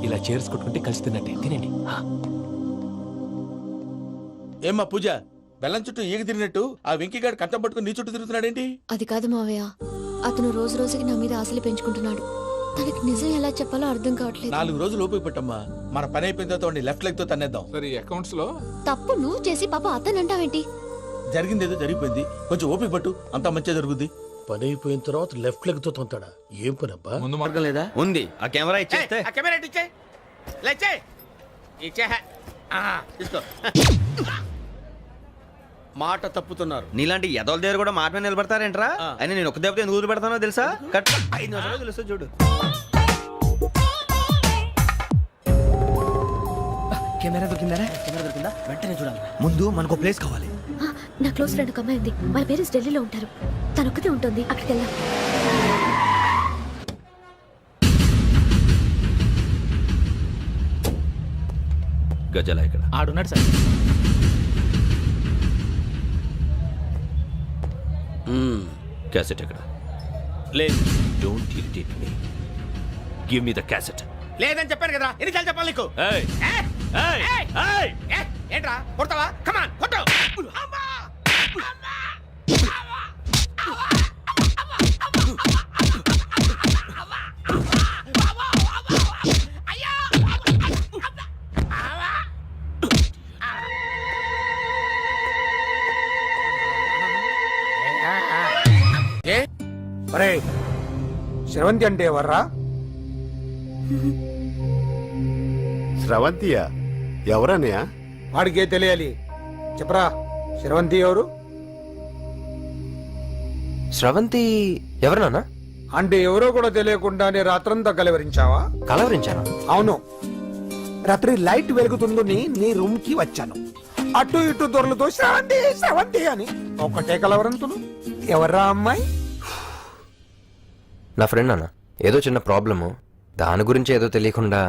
ఇలా చేర్స్ కొట్టుకుంటే కలిసి తిన్నట్టే. తినండి. ఏమ్మా పూజ, బెల్లం చుట్టూ ఈగ తిరిగినట్టు ఆ వెంకీగాడు కంచం పట్టుకుని నీ చుట్టూ తిరుగుతున్నాడేంటి? అది కాదు మావయ్య, అతను రోజు రోజుకి నా మీద ఆశలు పెంచుకుంటున్నాడు. తనకి నిజం ఎలా చెప్పాలో అర్థం కావట్లేదు. 4 రోజులు ఓపిక పట్టమ్మా, మన పని అయిపోయిన తర్వాత లెఫ్ట్ లెగ్ తో తన్నేద్దాం. సరే అకౌంట్స్ లో తప్పు నువ్వు చేసి పాప అతను అంటావేంటి? జరిగిందేదో జరిగిపోయింది, కొంచెం ఓపిక పట్టు, అంతా మంచిగా జరుగుద్ది. పని అయిపోయిన తర్వాత లెఫ్ట్ లెగ్ తో తొంతాడా? ఏం పని అబ్బా? ముందు మార్గం లేదా? ఉంది. ఆ కెమెరా ఇచ్చేస్తే ఆ కెమెరా ఇచ్చే లేచే ఇచ్చే తీసుకో. మాట తప్పుతున్నారు. నీలాంటి ఎదల దగ్గర కూడా మాట మీద నిలబడతారేంట్రా? అయినా నేను ఒక దెబ్బతో ఎందుకు ఊరు పెడతానో తెలుసా? కట్ 5 నిమిషాలు తెలుసు చూడు. కెమెరా దొరికిందా? కెమెరా దొరికిందా? వెంటనే చూడాలి. ముందు మనకు ప్లేస్ కావాలి. నా క్లోజ్ ఫ్రెండ్ ఒక అమ్మాయి ఉంది. వాళ్ళ పేరెంట్స్ ఢిల్లీలో ఉంటారు. తనొక్కతే ఉంటుంది. అక్కడికి వెళ్దాం. గజలా ఇక్కడ ఆడున్నాడు సార్. క్యాసెట్ ఎక్కడ? లేదు. Don't irritate me. Give me the cassette. లేదని చెప్పాను కదా, ఎన్నిసార్లు చెప్పాలి నీకు? ఏయ్ ఏయ్ ఏయ్ ఏంట్రా కొడతావా? కమాన్ కొట్టు. శ్రవంతి అంటే ఎవర్రా? స్రవంతియా? ఎవరన్నయ్యా? వాడికే తెలియాలి. చెప్పరా, శ్రవంతి ఎవరు? స్రవంతి ఎవరు నాన్న? అంటే ఎవరో కూడా తెలియకుండానే రాత్రంతా కలవరించావా? కలవరించాను. అవును, రాత్రి లైట్ వెలుగుతుందని నీ రూమ్ కి వచ్చాను. అటు ఇటు దొరలతో శ్రవంతి శ్రవంతి అని ఒకటే కలవరంతులు. ఎవర్రా అమ్మాయి? నా ఫ్రెండ్ నాన్న. ఏదో చిన్న ప్రాబ్లము, దాని గురించి ఏదో తెలియకుండా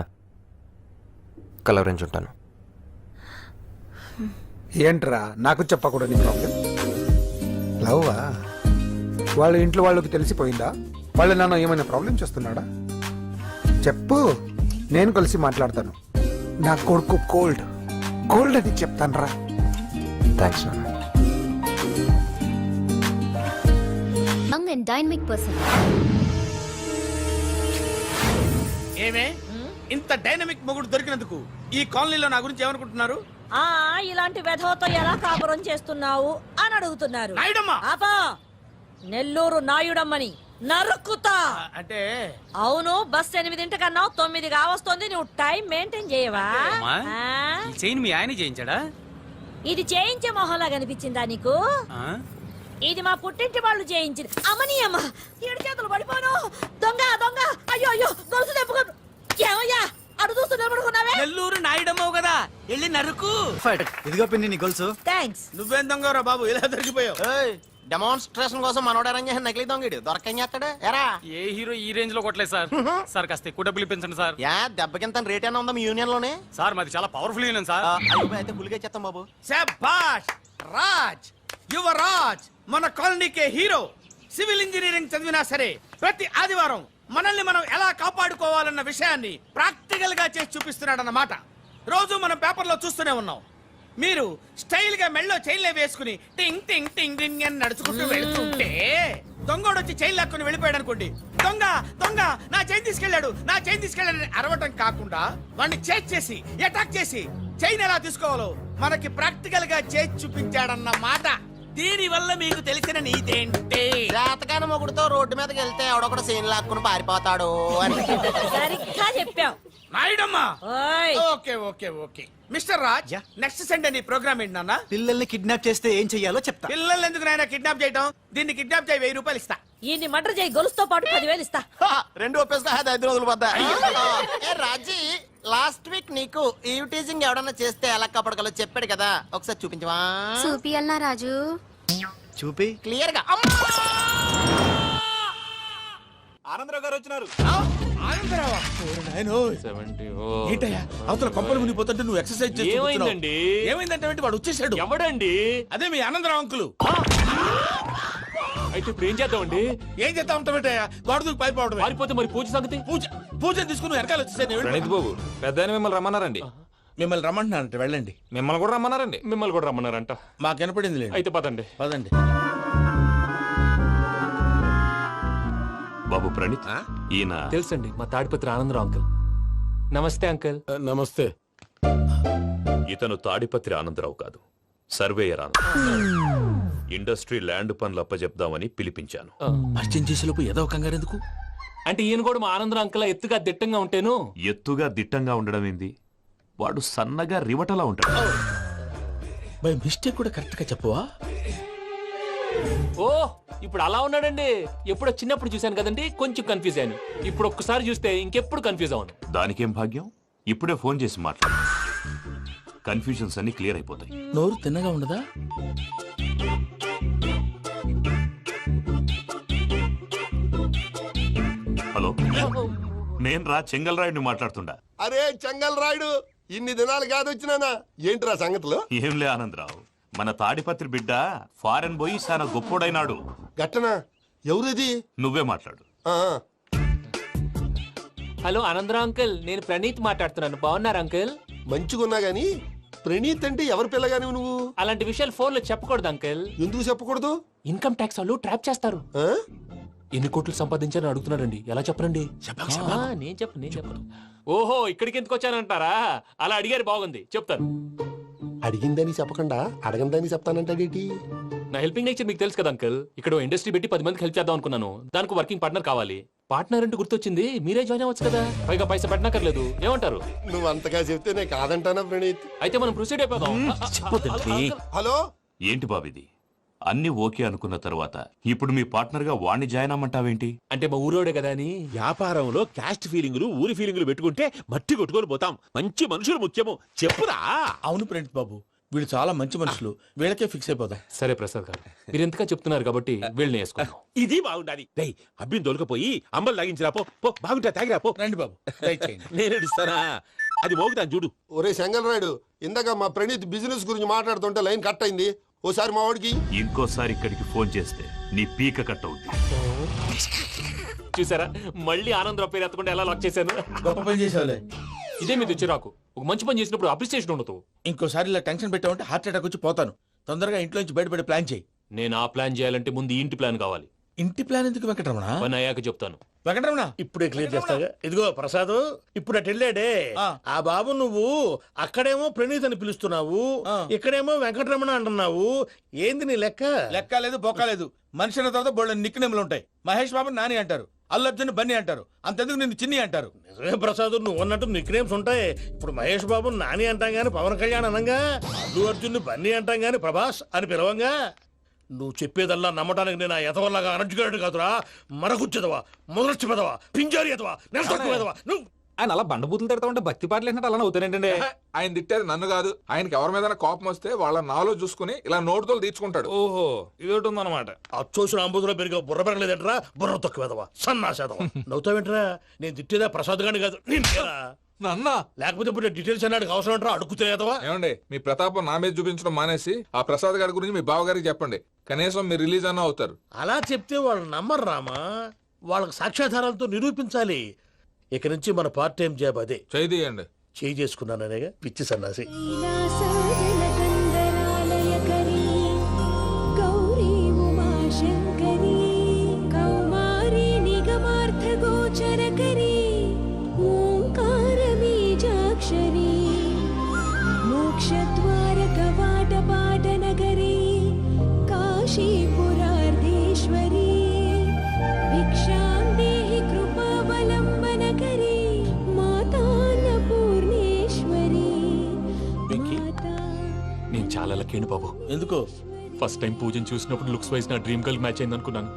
కలవరించుంటాను. ఏంట్రా నాకు చెప్పకూడదు నీ ప్రాబ్లం? లవ్వా? వాళ్ళ ఇంట్లో వాళ్ళకి తెలిసిపోయిందా? వాళ్ళ నాన్న ఏమైనా ప్రాబ్లం చేస్తున్నాడా? చెప్పు, నేను కలిసి మాట్లాడతాను. నా కొడుకు కోల్డ్ కోల్డ్ అని చెప్తాను రా. థ్యాంక్స్ నాన్న. Young and dynamic person. ఏమే ఇంత డైనమిక్ మొగుడు దొరికినందుకు ఈ కాలనీలో నా గురించి ఏమనుకుంటున్నారు? ఇలాంటి వెధవతో ఎలా కాపురం చేస్తున్నావు అని అడుగుతున్నారు. ఆపా, నెల్లూరు నాయుడమ్మని నరుక్కుతా. అంటే అవును, బస్ 8 9 కావస్తుంది. నువ్వు టైం మెయింటైన్ చేయవా? చైన్ మీ ఆయన చేయించాడా? ఇది చేయించే మొహంలా కనిపించిందా నీకు? ఇది మా పుట్టింటి వాళ్ళు చేయించింది. అమ్మని అమ్మ, 7 చేతులు పడిపోను. దొంగ దొంగ, అయ్యో అయ్యో, గొలుసు తెప్పుకో. ఏమయ్యా అడు చూస్తూ నిలబడుకున్నావే? నెల్లూరు నాయుడమ్మవు కదా, వెళ్ళి నరుకు. ఇదిగో పిన్ని నీ గొలుసు. థ్యాంక్స్. నువ్వేం దొంగరా బాబు, ఇలా దొరికిపోయావు? డెమాన్స్ట్రేషన్ కోసం మనోడు అరేంజ్ చేసిన నకిలీ దొంగడు దొరకం చేస్తాడు. ఎరా ఏ హీరో ఈ రేంజ్ లో కొట్టలేదు సార్. సార్ కాస్త ఎక్కువ డబ్బులు ఇప్పించండి సార్. యా దెబ్బకింత రేట్ అయినా ఉందా మీ యూనియన్ లోనే? సార్ మాది చాలా పవర్ఫుల్ యూనియన్ సార్. అయితే ఫుల్గా చేస్తాం బాబు. శభాష్ రాజ్, యువరాజ్, మన కాలనీకే హీరో. సివిల్ ఇంజనీరింగ్ చదివినా సరే ప్రతి ఆదివారం మనల్ని మనం ఎలా కాపాడుకోవాలన్న విషయాన్ని ప్రాక్టికల్ గా చేసి చూపిస్తున్నాడన్నమాట. రోజు మనం పేపర్లో చూస్తూనే ఉన్నాం. మీరు స్టైల్ గా మెళ్ళో చైన్లే వేసుకుని టింగ్ టింగ్ టింగ్ టింగ్ అని నడుచుకుంటూ వెళ్తుంటే దొంగోడు వచ్చి చైన్ లాక్కుని వెళ్ళిపోయాడు అనుకోండి. దొంగ దొంగ, నా చైన్ తీసుకెళ్ళాడు, నా చైన్ తీసుకెళ్ళాడని అరవటం కాకుండా వాడిని చేజ్ చేసి అటాక్ చేసి చైన్ ఎలా తీసుకోవాలో మనకి ప్రాక్టికల్ గా చేసి చూపించాడన్న మాట. దీని వల్ల మీకు తెలిసిన నీతేంటి? జాతకాన మొగుడుతో రోడ్డు మీదకి వెళ్తే ఎవడొకడు సీన్ లాక్కుని పారిపోతాడు అని. సరిగ్గా చెప్పావు నాయుడమ్మా. Okay okay okay mister Raj, next Sunday నీ ప్రోగ్రామ్ ఏంటి నాన్న? పిల్లల్ని కిడ్నాప్ చేస్తే ఏం చెయ్యాలో చెప్తా. పిల్లల్ని ఎందుకు నాయన కిడ్నాప్ చేయటం? దీన్ని కిడ్నాప్ చేయి, 1000 రూపాయలు ఇస్తా. ఈ మటర్ చేయి, గొలుసుతో పాటు 10,000 ఇస్తా. రెండు ఒప్పేసుకో, 5 రోజులు పడ్డా. ఏ రాజీ, లాస్ట్ వీక్ నీకు ఈవ్ టీజింగ్ ఎవడన్నా చేస్తే ఎలా కాపాడగలో చెప్పాడు కదా, ఒకసారి చూపించవా? చూపియల్నా రాజు? చూపి క్లియర్ గా. ఆనందరావు గారు వచ్చినారు. ఆనందరావా? ఏంటయ్యా అవతల కొంపలు మునిగిపోతుంటే నువ్వు ఎక్సర్సైజ్ చేస్తూ ఏమైందండి? ఏమైందంటే వాడు వచ్చేసాడు. ఎవడండి? అదే మీ ఆనందరావు అంకులు. అయితే ఇప్పుడు ఏం చేద్దామండి? ఏం చేస్తా ఉంటావేటయ్యా, గొడవకు పైపోవడం. పారిపోతే మరి పూజ సంగతి? పూజ తీసుకుని వెనకాల వచ్చేసాను. ప్రణీత్ బాబు, పెద్ద మిమ్మల్ని రమ్మన్నారండి. మిమ్మల్ని రమ్మంటున్నారంట, వెళ్ళండి. మిమ్మల్ని కూడా రమ్మన్నారండి. మిమ్మల్ని కూడా రమ్మన్నారంట. మాకు వినపడింది లేదు. అయితే పదండి. పదండి. బాబు ప్రణీత్, ఈయన తెలుసండి, మా తాడిపత్రి ఆనందరావు అంకుల్. నమస్తే అంకుల్. నమస్తే. ఇతను తాడిపత్రి ఆనందరావు కాదు, సర్వేయర్ ఆనందరావు. ఇండస్ట్రీ ల్యాండ్ పనులు అప్పచెప్దామని పిలిపించాను. పరిచయం చేసేలోపు ఏదో కంగారు ఎందుకు? అంటే ఈయన కూడా మా ఆనందరావు అంకుల్ ఎత్తుగా దిట్టంగా ఉంటేను. ఎత్తుగా దిట్టంగా ఉండడం ఏంది, వాడు సన్నగా రివటలా ఉంటాడు. బై మిస్టేక్ కూడా కరెక్ట్ గా చెప్పవా? ఓ, ఇప్పుడు అలా ఉన్నాడండి. ఎప్పుడో చిన్నప్పుడు చూశాను కదండి, కొంచెం కన్ఫ్యూజ్ అయ్యాను. ఇప్పుడు ఒక్కసారి చూస్తే ఇంకెప్పుడు కన్ఫ్యూజ్ అవును. దానికేం భాగ్యం, ఇప్పుడే ఫోన్ చేసి మాట్లాడు. కన్ఫ్యూజన్స్ అన్ని క్లియర్ అయిపోతాయి. నోరు తిన్నగా ఉండదా? హలో, నేను రా చెంగల్ రాయుడిని మాట్లాడుతుండా. అరే చెంగల్ రాయుడు, ఇన్ని దినాలు కాదు వచ్చినానా? ఏంట్రా సంగతులు? ఏంలే ఆనందరావు, మన తాడిపత్రి బిడ్డ ఫారెన్ పోయి చాలా గొప్పోడైనాడు. గట్టనా? ఎవరిది? నువ్వే మాట్లాడు. హలో ఆనందరావు అంకుల్, నేను ప్రణీత్ మాట్లాడుతున్నాను. బాగున్నారు అంకుల్? మంచిగున్నా గాని ప్రణీత్ అంటే ఎవరి పిల్లగాని నువ్వు? అలాంటి విషయాలు ఫోన్ లో చెప్పకూడదు అంకుల్. ఎందుకు చెప్పకూడదు? ఇన్కమ్ ట్యాక్స్ వాళ్ళు ట్రాప్ చేస్తారు. ఎన్ని కోట్లు సంపాదించాలని అడుగుతున్నారండి, ఎలా చెప్పరండి? నేను చెప్పను. ఓహో, ఇక్కడికి ఎందుకు వచ్చానంటారా? అలా అడిగారు, బాగుంది, చెప్తాను. అడిగిందని చెప్పకుండా అడగందని చెప్తానంటాడేటి? నా హెల్పింగ్ నేచర్ మీకు తెలుసు కదా అంకుల్. ఇక్కడ ఇండస్ట్రీ పెట్టి 10 మందికి హెల్ప్ చేద్దాం అనుకున్నాను. దానికి వర్కింగ్ పార్ట్నర్ కావాలి. పార్ట్నర్ అంటే గుర్తొచ్చింది, మీరే జాయిన్ అవ్వచ్చు కదా, పైగా పైసా పెట్టనక్కర్లేదు. ఏమంటారు? నువ్వు అంతగా చెప్తే నేను కాదంటానా ప్రణీత్? అయితే మనం ప్రొసీడ్ అయిపోదాం. హలో, ఏంటి బాబిది? అన్ని ఓకే అనుకున్న తర్వాత ఇప్పుడు మీ పార్ట్నర్ గా వాణ్ణి జాయిన్ అమ్మంటావేంటి? అంటే మా ఊరోడే కదా అని. వ్యాపారంలో క్యాస్ట్ ఫీలింగులు, ఊరి ఫీలింగులు పెట్టుకుంటే మట్టి కొట్టుకొని పోతాం. మంచి మనుషులు ముఖ్యము, చెప్పురా. అవును ప్రణీత్ బాబు, వీళ్ళు చాలా మంచి మనుషులు, వీళ్ళకే ఫిక్స్ అయిపోదాం. సరే ప్రసాద్ గారు, మీరు ఎంతగా చెప్తున్నారు కాబట్టి వీళ్ళని వేసుకున్నాం. ఇది బాగుండాలి. రేయ్ అబ్బిని దొలకపోయి అమ్మలు తాగించిరా పో. పో బాగుంటా తాగిరా పో. రండి బాబు, దయచేయండి. నేను ఇస్తానా? అది మోగుతాను చూడు. ఒరే సెంగల్ రాయుడు, ఇందాక మా ప్రణీత్ బిజినెస్ గురించి మాట్లాడుతుంటే లైన్ కట్ అయింది. ఓసారి మా వాడికి ఇంకోసారి ఇక్కడికి ఫోన్ చేస్తే నీ పీక కట్ అవుద్ది. చూసారా, మళ్ళీ ఆనందరావు పేరు ఎత్తకుండా ఎలా లాక్ చేశాను. గొప్ప పని చేసేవాళ్ళే. ఇదే మీద చిరాకు. ఒక మంచి పని చేసినప్పుడు అప్రిసియేషన్ ఉండదు. ఇంకోసారి ఇలా టెన్షన్ పెట్టామంటే హార్ట్ అటాక్ వచ్చి పోతాను. తొందరగా ఇంట్లో నుంచి బయటపడే ప్లాన్ చేయి. నేను ఆ ప్లాన్ చేయాలంటే ముందు ఇంటి ప్లాన్ కావాలి. ఇంటి ప్లాన్ ఎందుకు వెంకటరమణ? పని అయ్యాక చెప్తాను. వెంకటరమణ ఇప్పుడే క్లియర్ చేస్తాగా. ఇదిగో ప్రసాద్, ఇప్పుడు అటు వెళ్ళాడే ఆ బాబు, నువ్వు అక్కడేమో ప్రణీత్ అని పిలుస్తున్నావు, ఇక్కడేమో వెంకటరమణ అంటున్నావు. ఏంది నీ లెక్క? లెక్క లేదు, బొక్క లేదు. మనిషి అన్న తర్వాత బోళ్ళ నిక్నెములు ఉంటాయి. మహేష్ బాబు నాని అంటారు, అల్లు అర్జున్ బన్నీ అంటారు, అంతెందుకు నిన్ను చిన్ని అంటారు. నిజమే ప్రసాద్, నువ్వు అన్నట్టు నిక్నేమ్స్ ఉంటాయి. ఇప్పుడు మహేష్ బాబు నాని అంటాం గాని పవన్ కళ్యాణ్ అనంగా, అల్లు అర్జున్ బన్నీ అంటాం గాని ప్రభాస్ అని పిలవంగా. నువ్వు చెప్పేదల్లా నమ్మటానికి నేను ఆ ఎతవల్లాగా అనర్జుకేటెడ్ కాదురా. మరగుచ్చదవా, మొదలచ్చి పెదవా, పింజారి ఎదవా, నెలసొక్కుదవా నువ్వు. ఆయన అలా బండబూతులు తిడతా ఉంటే భక్తి పాటలు ఏంటంటే అలా అవుతానంటే. ఆయన తిట్టేది నన్ను కాదు, ఆయనకి ఎవరి మీద కోపం వస్తే వాళ్ళ నాలో చూసుకుని ఇలా నోటుతో తీర్చుకుంటాడు. ఓహో, ఇదొకటి ఉందన్నమాట. అచ్చోసిన అంబుధులో పెరిగే బుర్ర పెరగలేదంటరా, బుర్ర తొక్కువేదవా, సన్నాసేదవా. నవ్వుతావేంటరా? నేను తిట్టేదా ప్రసాద్ గాని కాదు, నన్నా. లేకపోతే ఇప్పుడు డీటెయిల్స్ అన్నాడు అవసరం అంటారా? అడుగుతాయేదవా. ఏమండి, మీ ప్రతాపం నా మీద చూపించడం మానేసి ఆ ప్రసాద్ గారి గురించి మీ బావగారికి చెప్పండి. కనీసం మీరు రిలీజ్ అన్న అవుతారు. అలా చెప్తే వాళ్ళు నమ్మరు రామా. వాళ్ళకి సాక్ష్యాధారాలతో నిరూపించాలి. ఇక నుంచి మన పార్ట్ టైం జాబ్ అదే. చేయండి. చేయి చేసుకున్నాననేగా పిచ్చి సన్నాసి. నేను చాలా లక్కీ బాబు. ఎందుకు? ఫస్ట్ టైం పూజను చూసినప్పుడు లుక్స్ వైజ్ నా డ్రీమ్ గర్ల్ మ్యాచ్ అయింది అనుకున్నాను.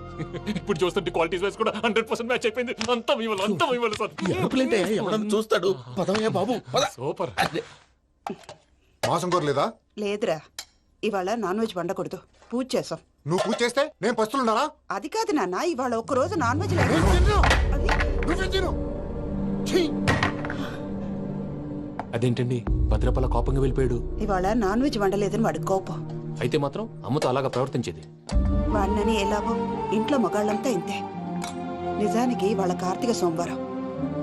ఇప్పుడు చూస్తుంటే క్వాలిటీస్ వైజ్ కూడా 100% మ్యాచ్ అయిపోయింది. అంతా ఇవ్వాలి సార్. చూస్తాడు. పదవయ్యా బాబు, సూపర్. మాసం కోరలేదా? లేదురా, ఇవాళ నాన్ వెజ్ వండకూడదు, పూజ చేసాం. నువ్వు పూజ చేస్తే నేను పస్తులున్నారా? అది కాదు నాన్న, ఇవాళ ఒక్క రోజు నాన్ వెజ్ అదేంటండి భద్రపల కోపంగా వెళ్ళిపోయాడు? ఇవాళ నాన్ వెజ్ వండలేదని వాడి కోపం. అయితే మాత్రం అమ్మతో అలాగా ప్రవర్తించేది. వాడినని ఎలాగో ఇంట్లో మగాళ్ళంతా ఇంతే. నిజానికి వాళ్ళ కార్తీక సోమవారం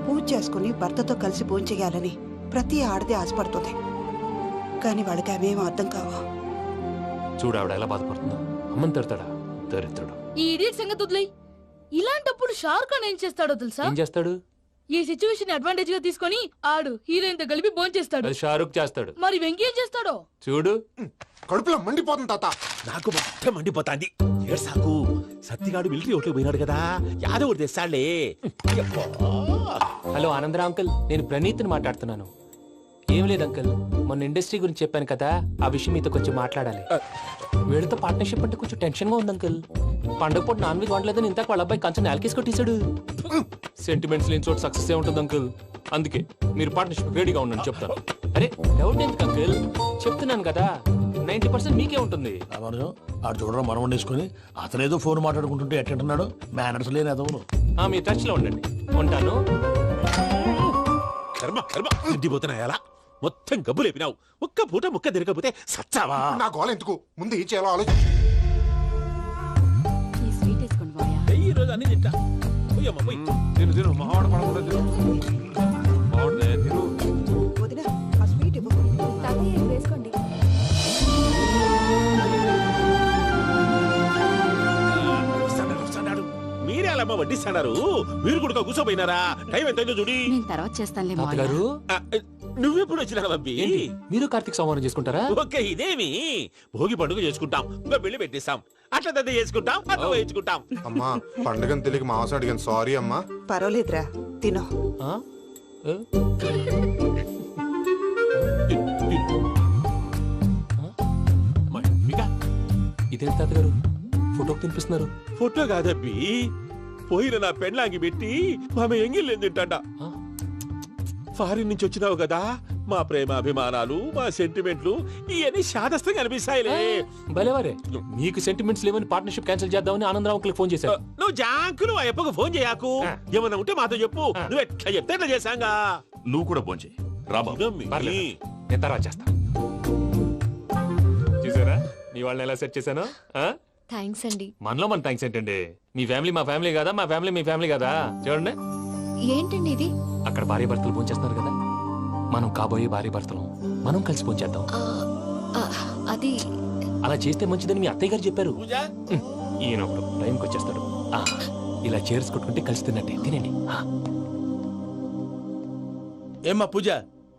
పూజ చేసుకుని భర్తతో కలిసి పూజ చేయాలని ప్రతి ఆడది ఆశపడుతుంది. కానీ వాళ్ళకి అవేం అర్థం కావు. చూడు ఆవిడ ఎలా బాధపడుతుందో. అమ్మని తిడతాడా దరిద్రుడు. ఈ ఇడియట్ సంగతి వదిలేయ్. ఇలాంటప్పుడు షారుఖ్ ఖాన్ ఏం చేస్తాడో తెలుసా? ఏం చేస్తాడు? ఈ సిచ్యువేషన్ అడ్వాంటేజ్ గా తీసుకొని ఆడు హీరోయిన్ తో కలిపి బోన్ చేస్తాడు. అది షారుఖ్ చేస్తాడు. మరి వెంకీ ఏం చేస్తాడో చూడు. కడుపులో మండిపోతుంది తాత. నాకు మొత్తం మండిపోతాంది. ఏడ్సాకు, సత్తిగాడు మిలిటరీ ఓట్లకు పోయినాడు కదా, యాదవ్ తెస్తాడులే. హలో ఆనందరా అంకుల్, నేను ప్రణీత్ని మాట్లాడుతున్నాను. ఏం లేదు అంకుల్, మొన్న ఇండస్ట్రీ గురించి చెప్పాను కదా, ఆ విషయం మీతో కొంచెం మాట్లాడాలి. వీళ్ళతో పార్ట్నర్షిప్ అంటే కొంచెం టెన్షన్ గా ఉంది అంకుల్. పండుగ పూట నాన్ వెజ్ వండలేదని ఇంతకు వాళ్ళ అబ్బాయి కంచెం నేలకేసి కొట్టేశాడు. సెంటిమెంట్స్ లేని చోట సక్సెస్ ఏ ఉంటుంది అంకుల్. అందుకే మీరు పార్ట్నర్షిప్ రెడీగా ఉండండి చెప్తాను. అరే డౌట్ ఎందుకు అంకుల్, చెప్తున్నాను కదా 90% మీకే ఉంటుంది. ఆడు చూడడం మనం వండేసుకుని అతనేదో ఫోన్ మాట్లాడుకుంటుంటే ఎట్టంటున్నాడు. మేనర్స్ లేని అదవును. మీ టచ్ లో ఉండండి. ఉంటాను. కర్మ కర్మ తిండిపోతున్నా ఎలా మొత్తం గబ్బు లేపినావు. ఒక్క పూట ముక్క తిరగకపోతే సచ్చావా? నా గోల ఎందుకు, ముందు ఏం చేయాలో ఆలోచించు. ఈ రోజు అన్ని తింటా. తిను తిను, మావాడు పడకుండా తిను. వదినా, ఆ స్వీట్ ఇవ్వు. వేసుకోండి. మీరే అలా వడ్డిస్తాడారు. మీరు కూడా కూర్చోపోయినారా? టైం ఎంతైందో చూడి. తర్వాత చేస్తానులే తాతగారు. నువ్వెప్పుడు వచ్చినా బంబి? మీరు కార్తీక సంహారం చేసుకుంటారా? ఓకే, ఇదేమి భోగి పండుగ చేసుకుంటాం, ఇంకా పెళ్లి పెట్టిస్తాం, అట్లా దద్ద చేసుకుంటాం, అట్లా వేయించుకుంటాం. అమ్మా పండుగని తెలియక మాంసం అడిగాను, సారీ అమ్మా. పర్వాలేదురా, తినో. ఇదేంటి తాతగారు ఫోటోకి తినిపిస్తున్నారు? ఫోటో కాదబ్బి, పోయిన నా పెళ్ళాంగి పెట్టి ఆమె ఎంగిల్లేం తింటాడ. ఫారిన్ నుంచి వచ్చినావు కదా, మా ప్రేమ అభిమానాలు మా సెంటిమెంట్లు ఇవన్నీ శాదస్తంగా అనిపిస్తాయిలే. భలేవారే, మీకు సెంటిమెంట్స్ లేవని పార్ట్నర్షిప్ క్యాన్సిల్ చేద్దామని ఆనందరావు అంకుల్ ఫోన్ చేశారు. నువ్వు జాంకులు అయ్యప్పకు ఫోన్ చేయకు. ఏమన్నా ఉంటే మాతో చెప్పు. నువ్వు ఎట్లా చెప్తే ఎట్లా చేశాంగా. నువ్వు కూడా ఫోన్ చేయి. రాబా నేను తర్వాత చేస్తా. చూసారా మీ వాళ్ళని ఎలా సెట్ చేశాను? థ్యాంక్స్ అండి. మనలో మన థ్యాంక్స్ ఏంటండి? మీ ఫ్యామిలీ మా ఫ్యామిలీ కదా, మా ఫ్యామిలీ మీ ఫ్యామిలీ కదా. చూడండి, ఏంటండి ఇది? అక్కడ భార్య భర్తలు ఫోన్ చేస్తున్నారు కదా, మనం కాబోయే భార్య భర్తలు మనం కలిసి ఫోన్ చేద్దాం. అది అలా చేస్తే మంచిదని మీ అత్తయ్య గారు చెప్పారు. ఈయన ఒకడు టైంకి వచ్చేస్తాడు. ఇలా చేర్స్ కొట్టుకుంటే కలిసి తిన్నట్టే. తినండి. ఏమ్మా పూజ,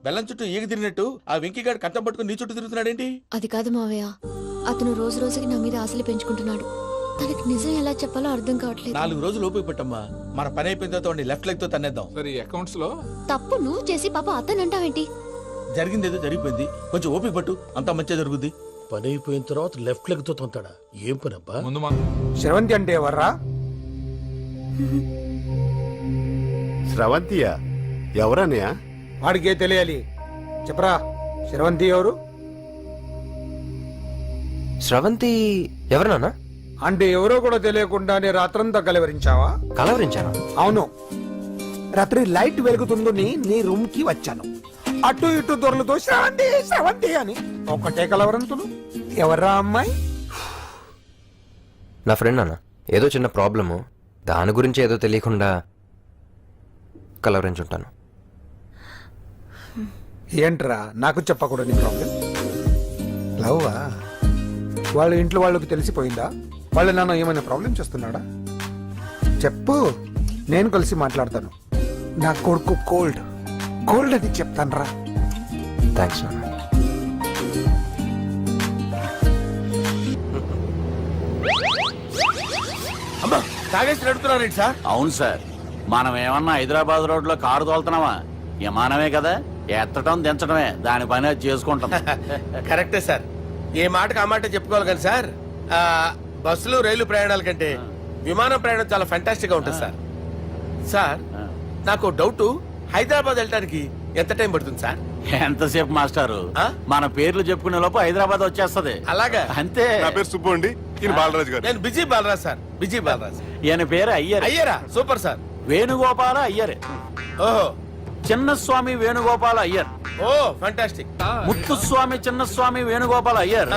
బెల్లం చుట్టూ ఈగ తిరిగినట్టు ఆ వెంకీగాడు కంటం పట్టుకుని నీ చుట్టూ తిరుగుతున్నాడేంటి? అది కాదు మావయ్య, అతను రోజు రోజుకి నా మీద ఆశలు పెంచుకుంటున్నాడు. తనకి నిజం ఎలా చెప్పాలో అర్థం కావట్లేదు. 4 రోజులు ఓపిక పట్టమ్మా. మన పని అయిపోయిన తర్వాత లెఫ్ట్ లెగ్ తో తన్నేద్దాం. సరే అకౌంట్స్ లో తప్పు నువ్వు చేసి పాప అతను అంటావేంటి? జరిగిందేదో జరిగిపోయింది, కొంచెం ఓపిక పట్టు, అంతా మంచిగా జరుగుద్ది. పని అయిపోయిన తర్వాత లెఫ్ట్ లెగ్ తో తొంతాడా? ఏం పని అబ్బా? శ్రవంతి అంటే ఎవర్రా? స్రవంతియా? ఎవరన్నయ్యా? వాడికే తెలియాలి. చెప్పరా, శ్రవంతి ఎవరు? స్రవంతి ఎవరు నాన్న? అంటే ఎవరో కూడా తెలియకుండానే రాత్రంతా కలవరించావా? కలవరించాను. అవును, రాత్రి లైట్ వెలుగుతుందని నీ రూమ్ కి వచ్చాను. అటు ఇటు దొరలతో శ్రవంతి శ్రవంతి అని ఒకటే కలవరంతులు. ఎవర్రా అమ్మాయి? నా ఫ్రెండ్ నాన్న, ఏదో చిన్న ప్రాబ్లము, దాని గురించి ఏదో తెలియకుండా కలవరించుంటాను. ఏంట్రా నాకు చెప్పకూడదు నీ ప్రాబ్లం? లవ్వా? వాళ్ళ ఇంట్లో వాళ్ళకి తెలిసిపోయిందా? వాళ్ళ నాన్న ఏమైనా ప్రాబ్లం చేస్తున్నాడా? చెప్పు, నేను కలిసి మాట్లాడతాను. నా కొడుకు కోల్డ్ కోల్డ్ అని చెప్తాను రా. థ్యాంక్స్ నాన్న. అమ్మా, తాగేసి నడుపుతున్నారేంటి సార్? అవును సార్, మనం ఏమన్నా హైదరాబాద్ రోడ్ లో కారు తోలుతున్నావా? విమానమే కదా, ఎత్తడం దించడమే దాని పని అది చేసుకుంటాం. కరెక్టే సార్, ఏ మాటకు ఆ మాట చెప్పుకోవాలి కానీ సార్, బస్సులు రైలు ప్రయాణాల కంటే విమానం ప్రయాణం చాలా ఫెంటాస్టిక్ గా ఉంటుంది సార్. సార్, నాకు డౌట్, హైదరాబాద్ వెళ్ళడానికి ఎంత టైం పడుతుంది సార్? ఎంతసేపు మాస్టారు, మన పేర్లు చెప్పుకునే లోపు హైదరాబాద్ వచ్చేస్తది. అలాగా? అంతే. నా పేరు సుబ్బు అండి, ఈయన బాలరాజు గారు. నేను busy Balaraj sir, busy Balaraj. ఈయన పేరు అయ్యర్. అయ్యరా? Super sir. వేణుగోపాల అయ్యర్. ఓహో. చిన్నస్వామి వేణుగోపాల అయ్యర్. Oh fantastic. ముత్తుస్వామి చిన్నస్వామి వేణుగోపాల అయ్యర్.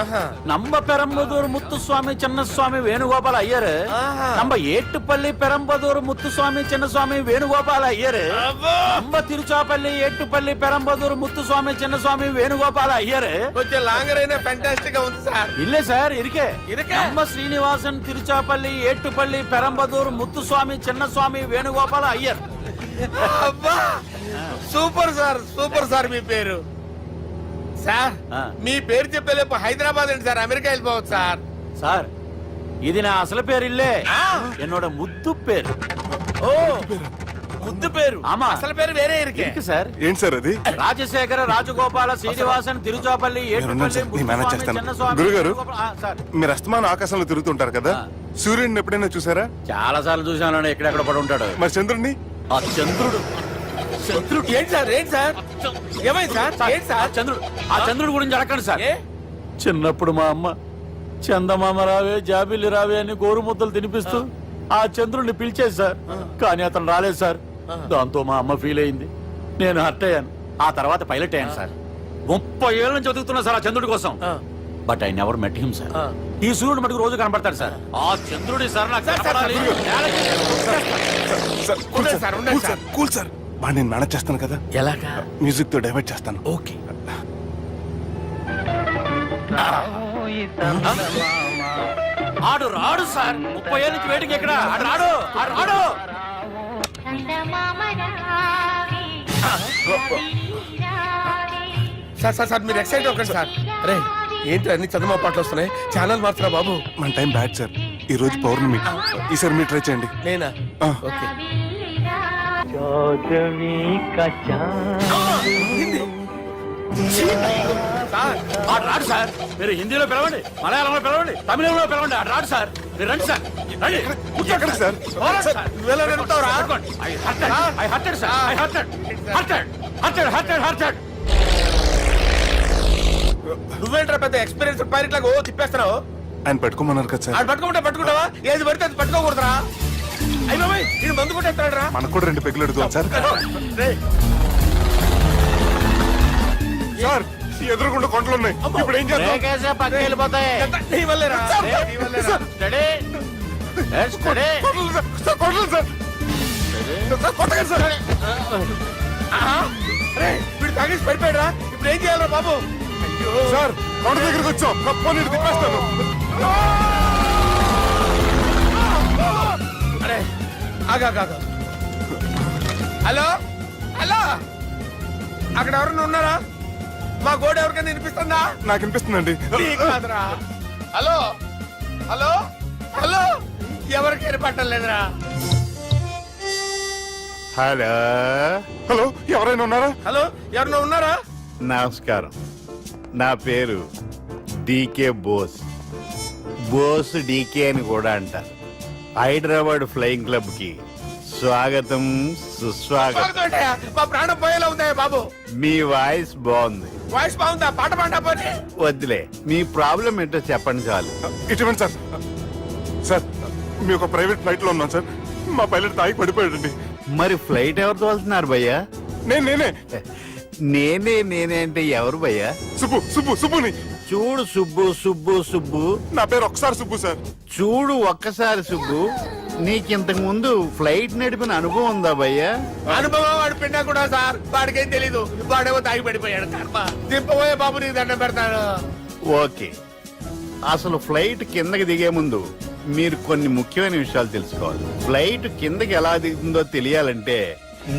நம்ம பெரம்பதூர் முத்துசுவாமி சின்னசுவாமி வேணுகோபால ஐயர். நம்ம ஏட்டுப்பள்ளி பெரம்பதூர் முத்துசுவாமி சின்னசுவாமி வேணுகோபால ஐயர். நம்ம திருச்சாப்பள்ளி ஏட்டுப்பள்ளி பெரம்பதூர் முத்துசுவாமி சின்னசுவாமி வேணுகோபால ஐயர். కొంచెం లాంగర్ అయినా ఫంటాస్టిక్ గా ఉంది సార్. இல்ல சார், இருக்கே. நம்ம ஸ்ரீனிவாசன் திருச்சாப்பள்ளி ஏட்டுப்பள்ளி பெரம்பதூர் முத்துசுவாமி சின்னசுவாமி வேணுகோபால ஐயர். అబ్బా, సూపర్ సార్, సూపర్ సార్. మీ పేరు సార్, మీ పేరు చెప్పేలేపు హైదరాబాద్ అండి సార్, అమెరికా వెళ్ళిపోవచ్చు సార్. సార్, ఇది నా అసలు పేరు ఇల్లే, என்னோட ముద్దు పేరు. ఓ ముద్దు పేరు? ఆమా, అసలు పేరు వేరే ఇరికే సార్. ఏంటి సార్ అది? రాజశేఖర రాజగోపాల శ్రీనివాసన్ తిరుచాపల్లి గురుగారు, మీరు అస్తమానం ఆకాశంలో తిరుగుతుంటారు కదా, సూర్యుడిని ఎప్పుడైనా చూసారా? చాలా సార్లు చూసాను, ఎక్కడెక్కడ పడి ఉంటాడు. మరి చంద్రుడిని? ఆ చంద్రుడు. చంద్రుడు ఏంటి సార్? ఏంటి సార్? ఏమైంది సార్? ఏంటి సార్? చంద్రుడు. ఆ చంద్రుడు గురించి అడగండి సార్. చిన్నప్పుడు మా అమ్మ చందమామ రావే జాబిల్లి రావే అని గోరుముద్దలు తినిపిస్తూ ఆ చంద్రుడిని పిలిచేది సార్, కానీ అతను రాలేదు సార్. దాంతో మా అమ్మ ఫీల్ అయింది, నేను హర్ట్ అయ్యాను. ఆ తర్వాత పైలట్ అయ్యాను సార్. 30 ఏళ్ళ నుంచి చదువుతున్నా సార్ ఆ చంద్రుడి కోసం. But I never met him sir. ఈ సూర్యుడు మటుకు రోజు కనపడతాడు సార్. ఆ చంద్రుడి సార్ నాకు కూల్ సార్, బాగా నేను మేనేజ్ చేస్తాను కదా. ఎలాగా? మ్యూజిక్ తో డైవర్ట్ చేస్తాను. ఓకే. ఆడు రాడు సార్, 30 ఏళ్ళ నుంచి వేటికి ఎక్కడ ఆడు రాడు. ఆడు రాడు. సార్ సార్ సార్, మీరు ఎక్సైట్ అవ్వకండి సార్. రే, ఏంటి అన్ని చదువు పాటలు వస్తున్నాయి, ఛానల్ మార్చరా బాబు. మన టైం బ్యాడ్ సార్, ఈ రోజు పౌర్ణమి, ఈసారి మీరు ట్రై చేయండి. నేనా? ఓకే. ఆడు రాడు సార్, మీరు హిందీలో పిలవండి, మలయాళంలో పిలవండి, తమిళంలో పిలవండి, ఆడు రాడు సార్. మీరు రండి సార్, రండి. కూర్చోకండి sir. I hurted, sir. I hurted. నువ్వేంట్రా పెద్ద ఎక్స్పీరియన్స్ పైలట్ లాగా ఓ తిప్పేస్తున్నావు? ఆయన పెట్టుకోమన్నారు కదా సార్. ఆడు పట్టుకుంటే పట్టుకుంటావా? ఏది పడితే అది పట్టుకోకూడదురా. అయ్యి బాబాయ్ నేను మందు కొట్టేస్తాడు రా. మనకు కూడా 2 పెగ్గులు ఎడుగుతాం సార్. సార్ ఎదురుకుండా కొండలు ఉన్నాయి, ఇప్పుడు ఏం చేద్దాం? పక్కకి వెళ్ళిపోతాయి. నీ వల్లేరా. వీడు తాగేసి పడిపోయాడు రా. ఇప్పుడు ఏం చేయాలరా బాబు? సార్ కొండ దగ్గరికి వచ్చాం, పోనీ తిప్పేస్తాను. అరే ఆగా. హలో హలో, అక్కడ ఎవరన్నా ఉన్నారా? మా గోడ ఎవరికైనా వినిపిస్తుందా? నాకు వినిపిస్తుందండి. నీకు కాదురా. హలో హలో హలో, ఎవరికి వినపట్టలేదురా. హలో హలో, ఎవరైనా ఉన్నారా? హలో ఎవరన్నా ఉన్నారా? నమస్కారం, నా పేరు డీకే బోస్. బోస్ డీకే అని కూడా అంటారు. హైదరాబాద్ ఫ్లయింగ్ క్లబ్ కి స్వాగతం సుస్వాగతం. స్వాగతం ఏంటయ్యా? మా ప్రాణం పోయేలా ఉందా బాబు? మీ వాయిస్ బాగుంది. వాయిస్ బాగుందా? పాట పాడా పోనీ. వద్దులే, మీ ప్రాబ్లం ఏంటో చెప్పండి చాలు. ఇటువంటి సార్, సార్ మీ ఒక ప్రైవేట్ ఫ్లైట్ లో ఉన్నాం సార్. మా పైలట్ తాగి పడిపోయాడండి. మరి ఫ్లైట్ ఎవరు తోలుతున్నారు భయ్యా? నేనే నేనే అంటే ఎవరు భయ్యా? సుబ్బుని. చూడు సుబ్బు. నా పేరు ఒకసారి సుబ్బు సార్. చూడు ఒక్కసారి సుబ్బు, నీకింతకు ముందు ఫ్లైట్ నడిపిన అనుభవం ఉందా భయ్యా? అనుభవం వాడు పిన్నా కూడా సార్, వాడికేం తెలీదు. వాడేమో తాగి పడిపోయాడు. కర్మ. దింపబోయే బాబు నీకు దండం పెడతాను. ఓకే, అసలు ఫ్లైట్ కిందకి దిగే ముందు మీరు కొన్ని ముఖ్యమైన విషయాలు తెలుసుకోవాలి. ఫ్లైట్ కిందకి ఎలా దిగుతుందో తెలియాలంటే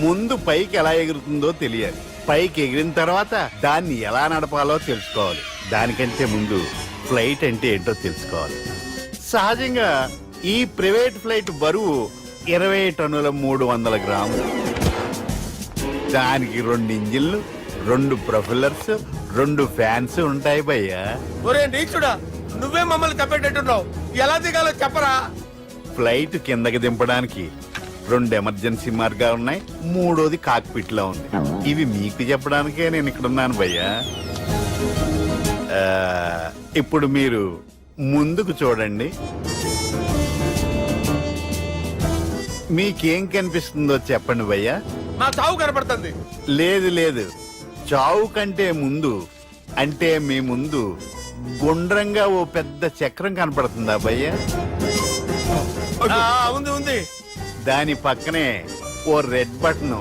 ముందు పైకి ఎలా ఎగురుతుందో తెలియాలి. పైకి ఎగిరిన తర్వాత దాన్ని ఎలా నడపాలో తెలుసుకోవాలి. దానికంటే ముందు ఫ్లైట్ అంటే ఏంటో తెలుసుకోవాలి. సహజంగా ఈ ప్రైవేట్ ఫ్లైట్ బరువు 20 టన్నుల 300 గ్రాములు. దానికి 2 ఇంజిన్లు, 2 ప్రొఫెల్లర్స్, 2 ఫ్యాన్స్ ఉంటాయి భయ్యా. ఒరే నీచుడా, నువ్వే మమ్మల్ని తప్పేటట్టున్నావు. ఎలా దిగాలో చెప్పరా? ఫ్లైట్ కిందకి దింపడానికి 2 ఎమర్జెన్సీ మార్గాలు ఉన్నాయి, 3వది కాక్పిట్ లో ఉంది. ఇవి మీకు చెప్పడానికే నేను ఇక్కడ ఉన్నాను భయ్యా. ఇప్పుడు మీరు ముందుకు చూడండి. మీకేం కనిపిస్తుందో చెప్పండి భయ్యా. మా చావు కనపడుతుంది. లేదు, చావు కంటే ముందు అంటే మీ ముందు గుండ్రంగా ఓ పెద్ద చక్రం కనపడుతుందా భయ్యా? ఉంది. దాని పక్కనే ఓ రెడ్ బటన్.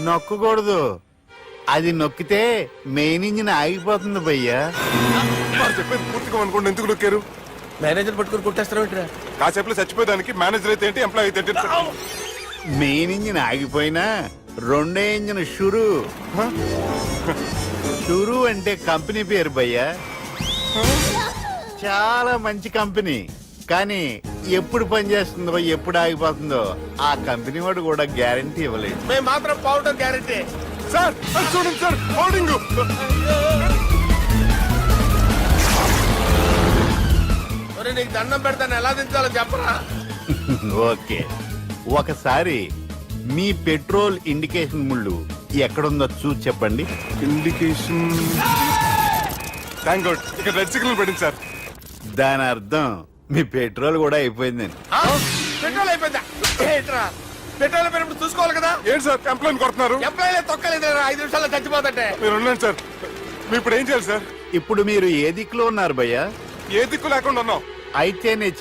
నొక్కకూడదు, అది నొక్కితే మెయిన్ ఇంజిన్ ఆగిపోతుంది భయ్యా. చెప్పేది పూర్తిగా అనుకోండి. ఎందుకు నొక్కారు? మేనేజర్ పట్టుకుని కొట్టేస్తారా? కాసేపులో చచ్చిపోయేదానికి మేనేజర్ అయితే ఏంటి, ఎంప్లాయ్ అయితే ఏంటి? మెయిన్ ఇంజిన్ ఆగిపోయినా 2వ ఇంజిన్ షురు అంటే కంపెనీ పేరు భయ్యా. చాలా మంచి కంపెనీ, కానీ ఎప్పుడు పనిచేస్తుందో ఎప్పుడు ఆగిపోతుందో ఆ కంపెనీ వాడు కూడా గ్యారంటీ ఇవ్వలేదు. మేము మాత్రం పౌడర్ గ్యారంటీ. సార్ చూడండి సార్, హోల్డింగ్. నీకు దండం పెడతాను, ఎలా దించాలో చెప్పరా? ఓకే, ఒకసారి మీ పెట్రోల్ ఇండికేషన్ ముళ్ళు ఎక్కడుందో చూసి చెప్పండి. ఇండికేషన్. థ్యాంక్ గాడ్, ఇక్కడ రెడ్ సిగ్నల్ పడింది సార్. దాని అర్థం మీ పెట్రోల్ కూడా అయిపోయిందండి. పెట్రోల్ అయిపోయిందా? పెట్రోల్ అయిపోయినప్పుడు చూసుకోవాలి కదా. ఏంటి సార్ కంప్లైంట్ కొడుతున్నారు? ఎంప్లాయీ తొక్కలేదు, 5 నిమిషాల్లో చచ్చిపోతుంటే. మీరు ఉండండి సార్. మీరు ఇప్పుడు ఏం చేయాలి సార్? ఇప్పుడు మీరు ఏ దిక్కులో ఉన్నారు భయ్యా? ఏ దిక్కు లేకుండా ఉన్నాం. అయితే నేను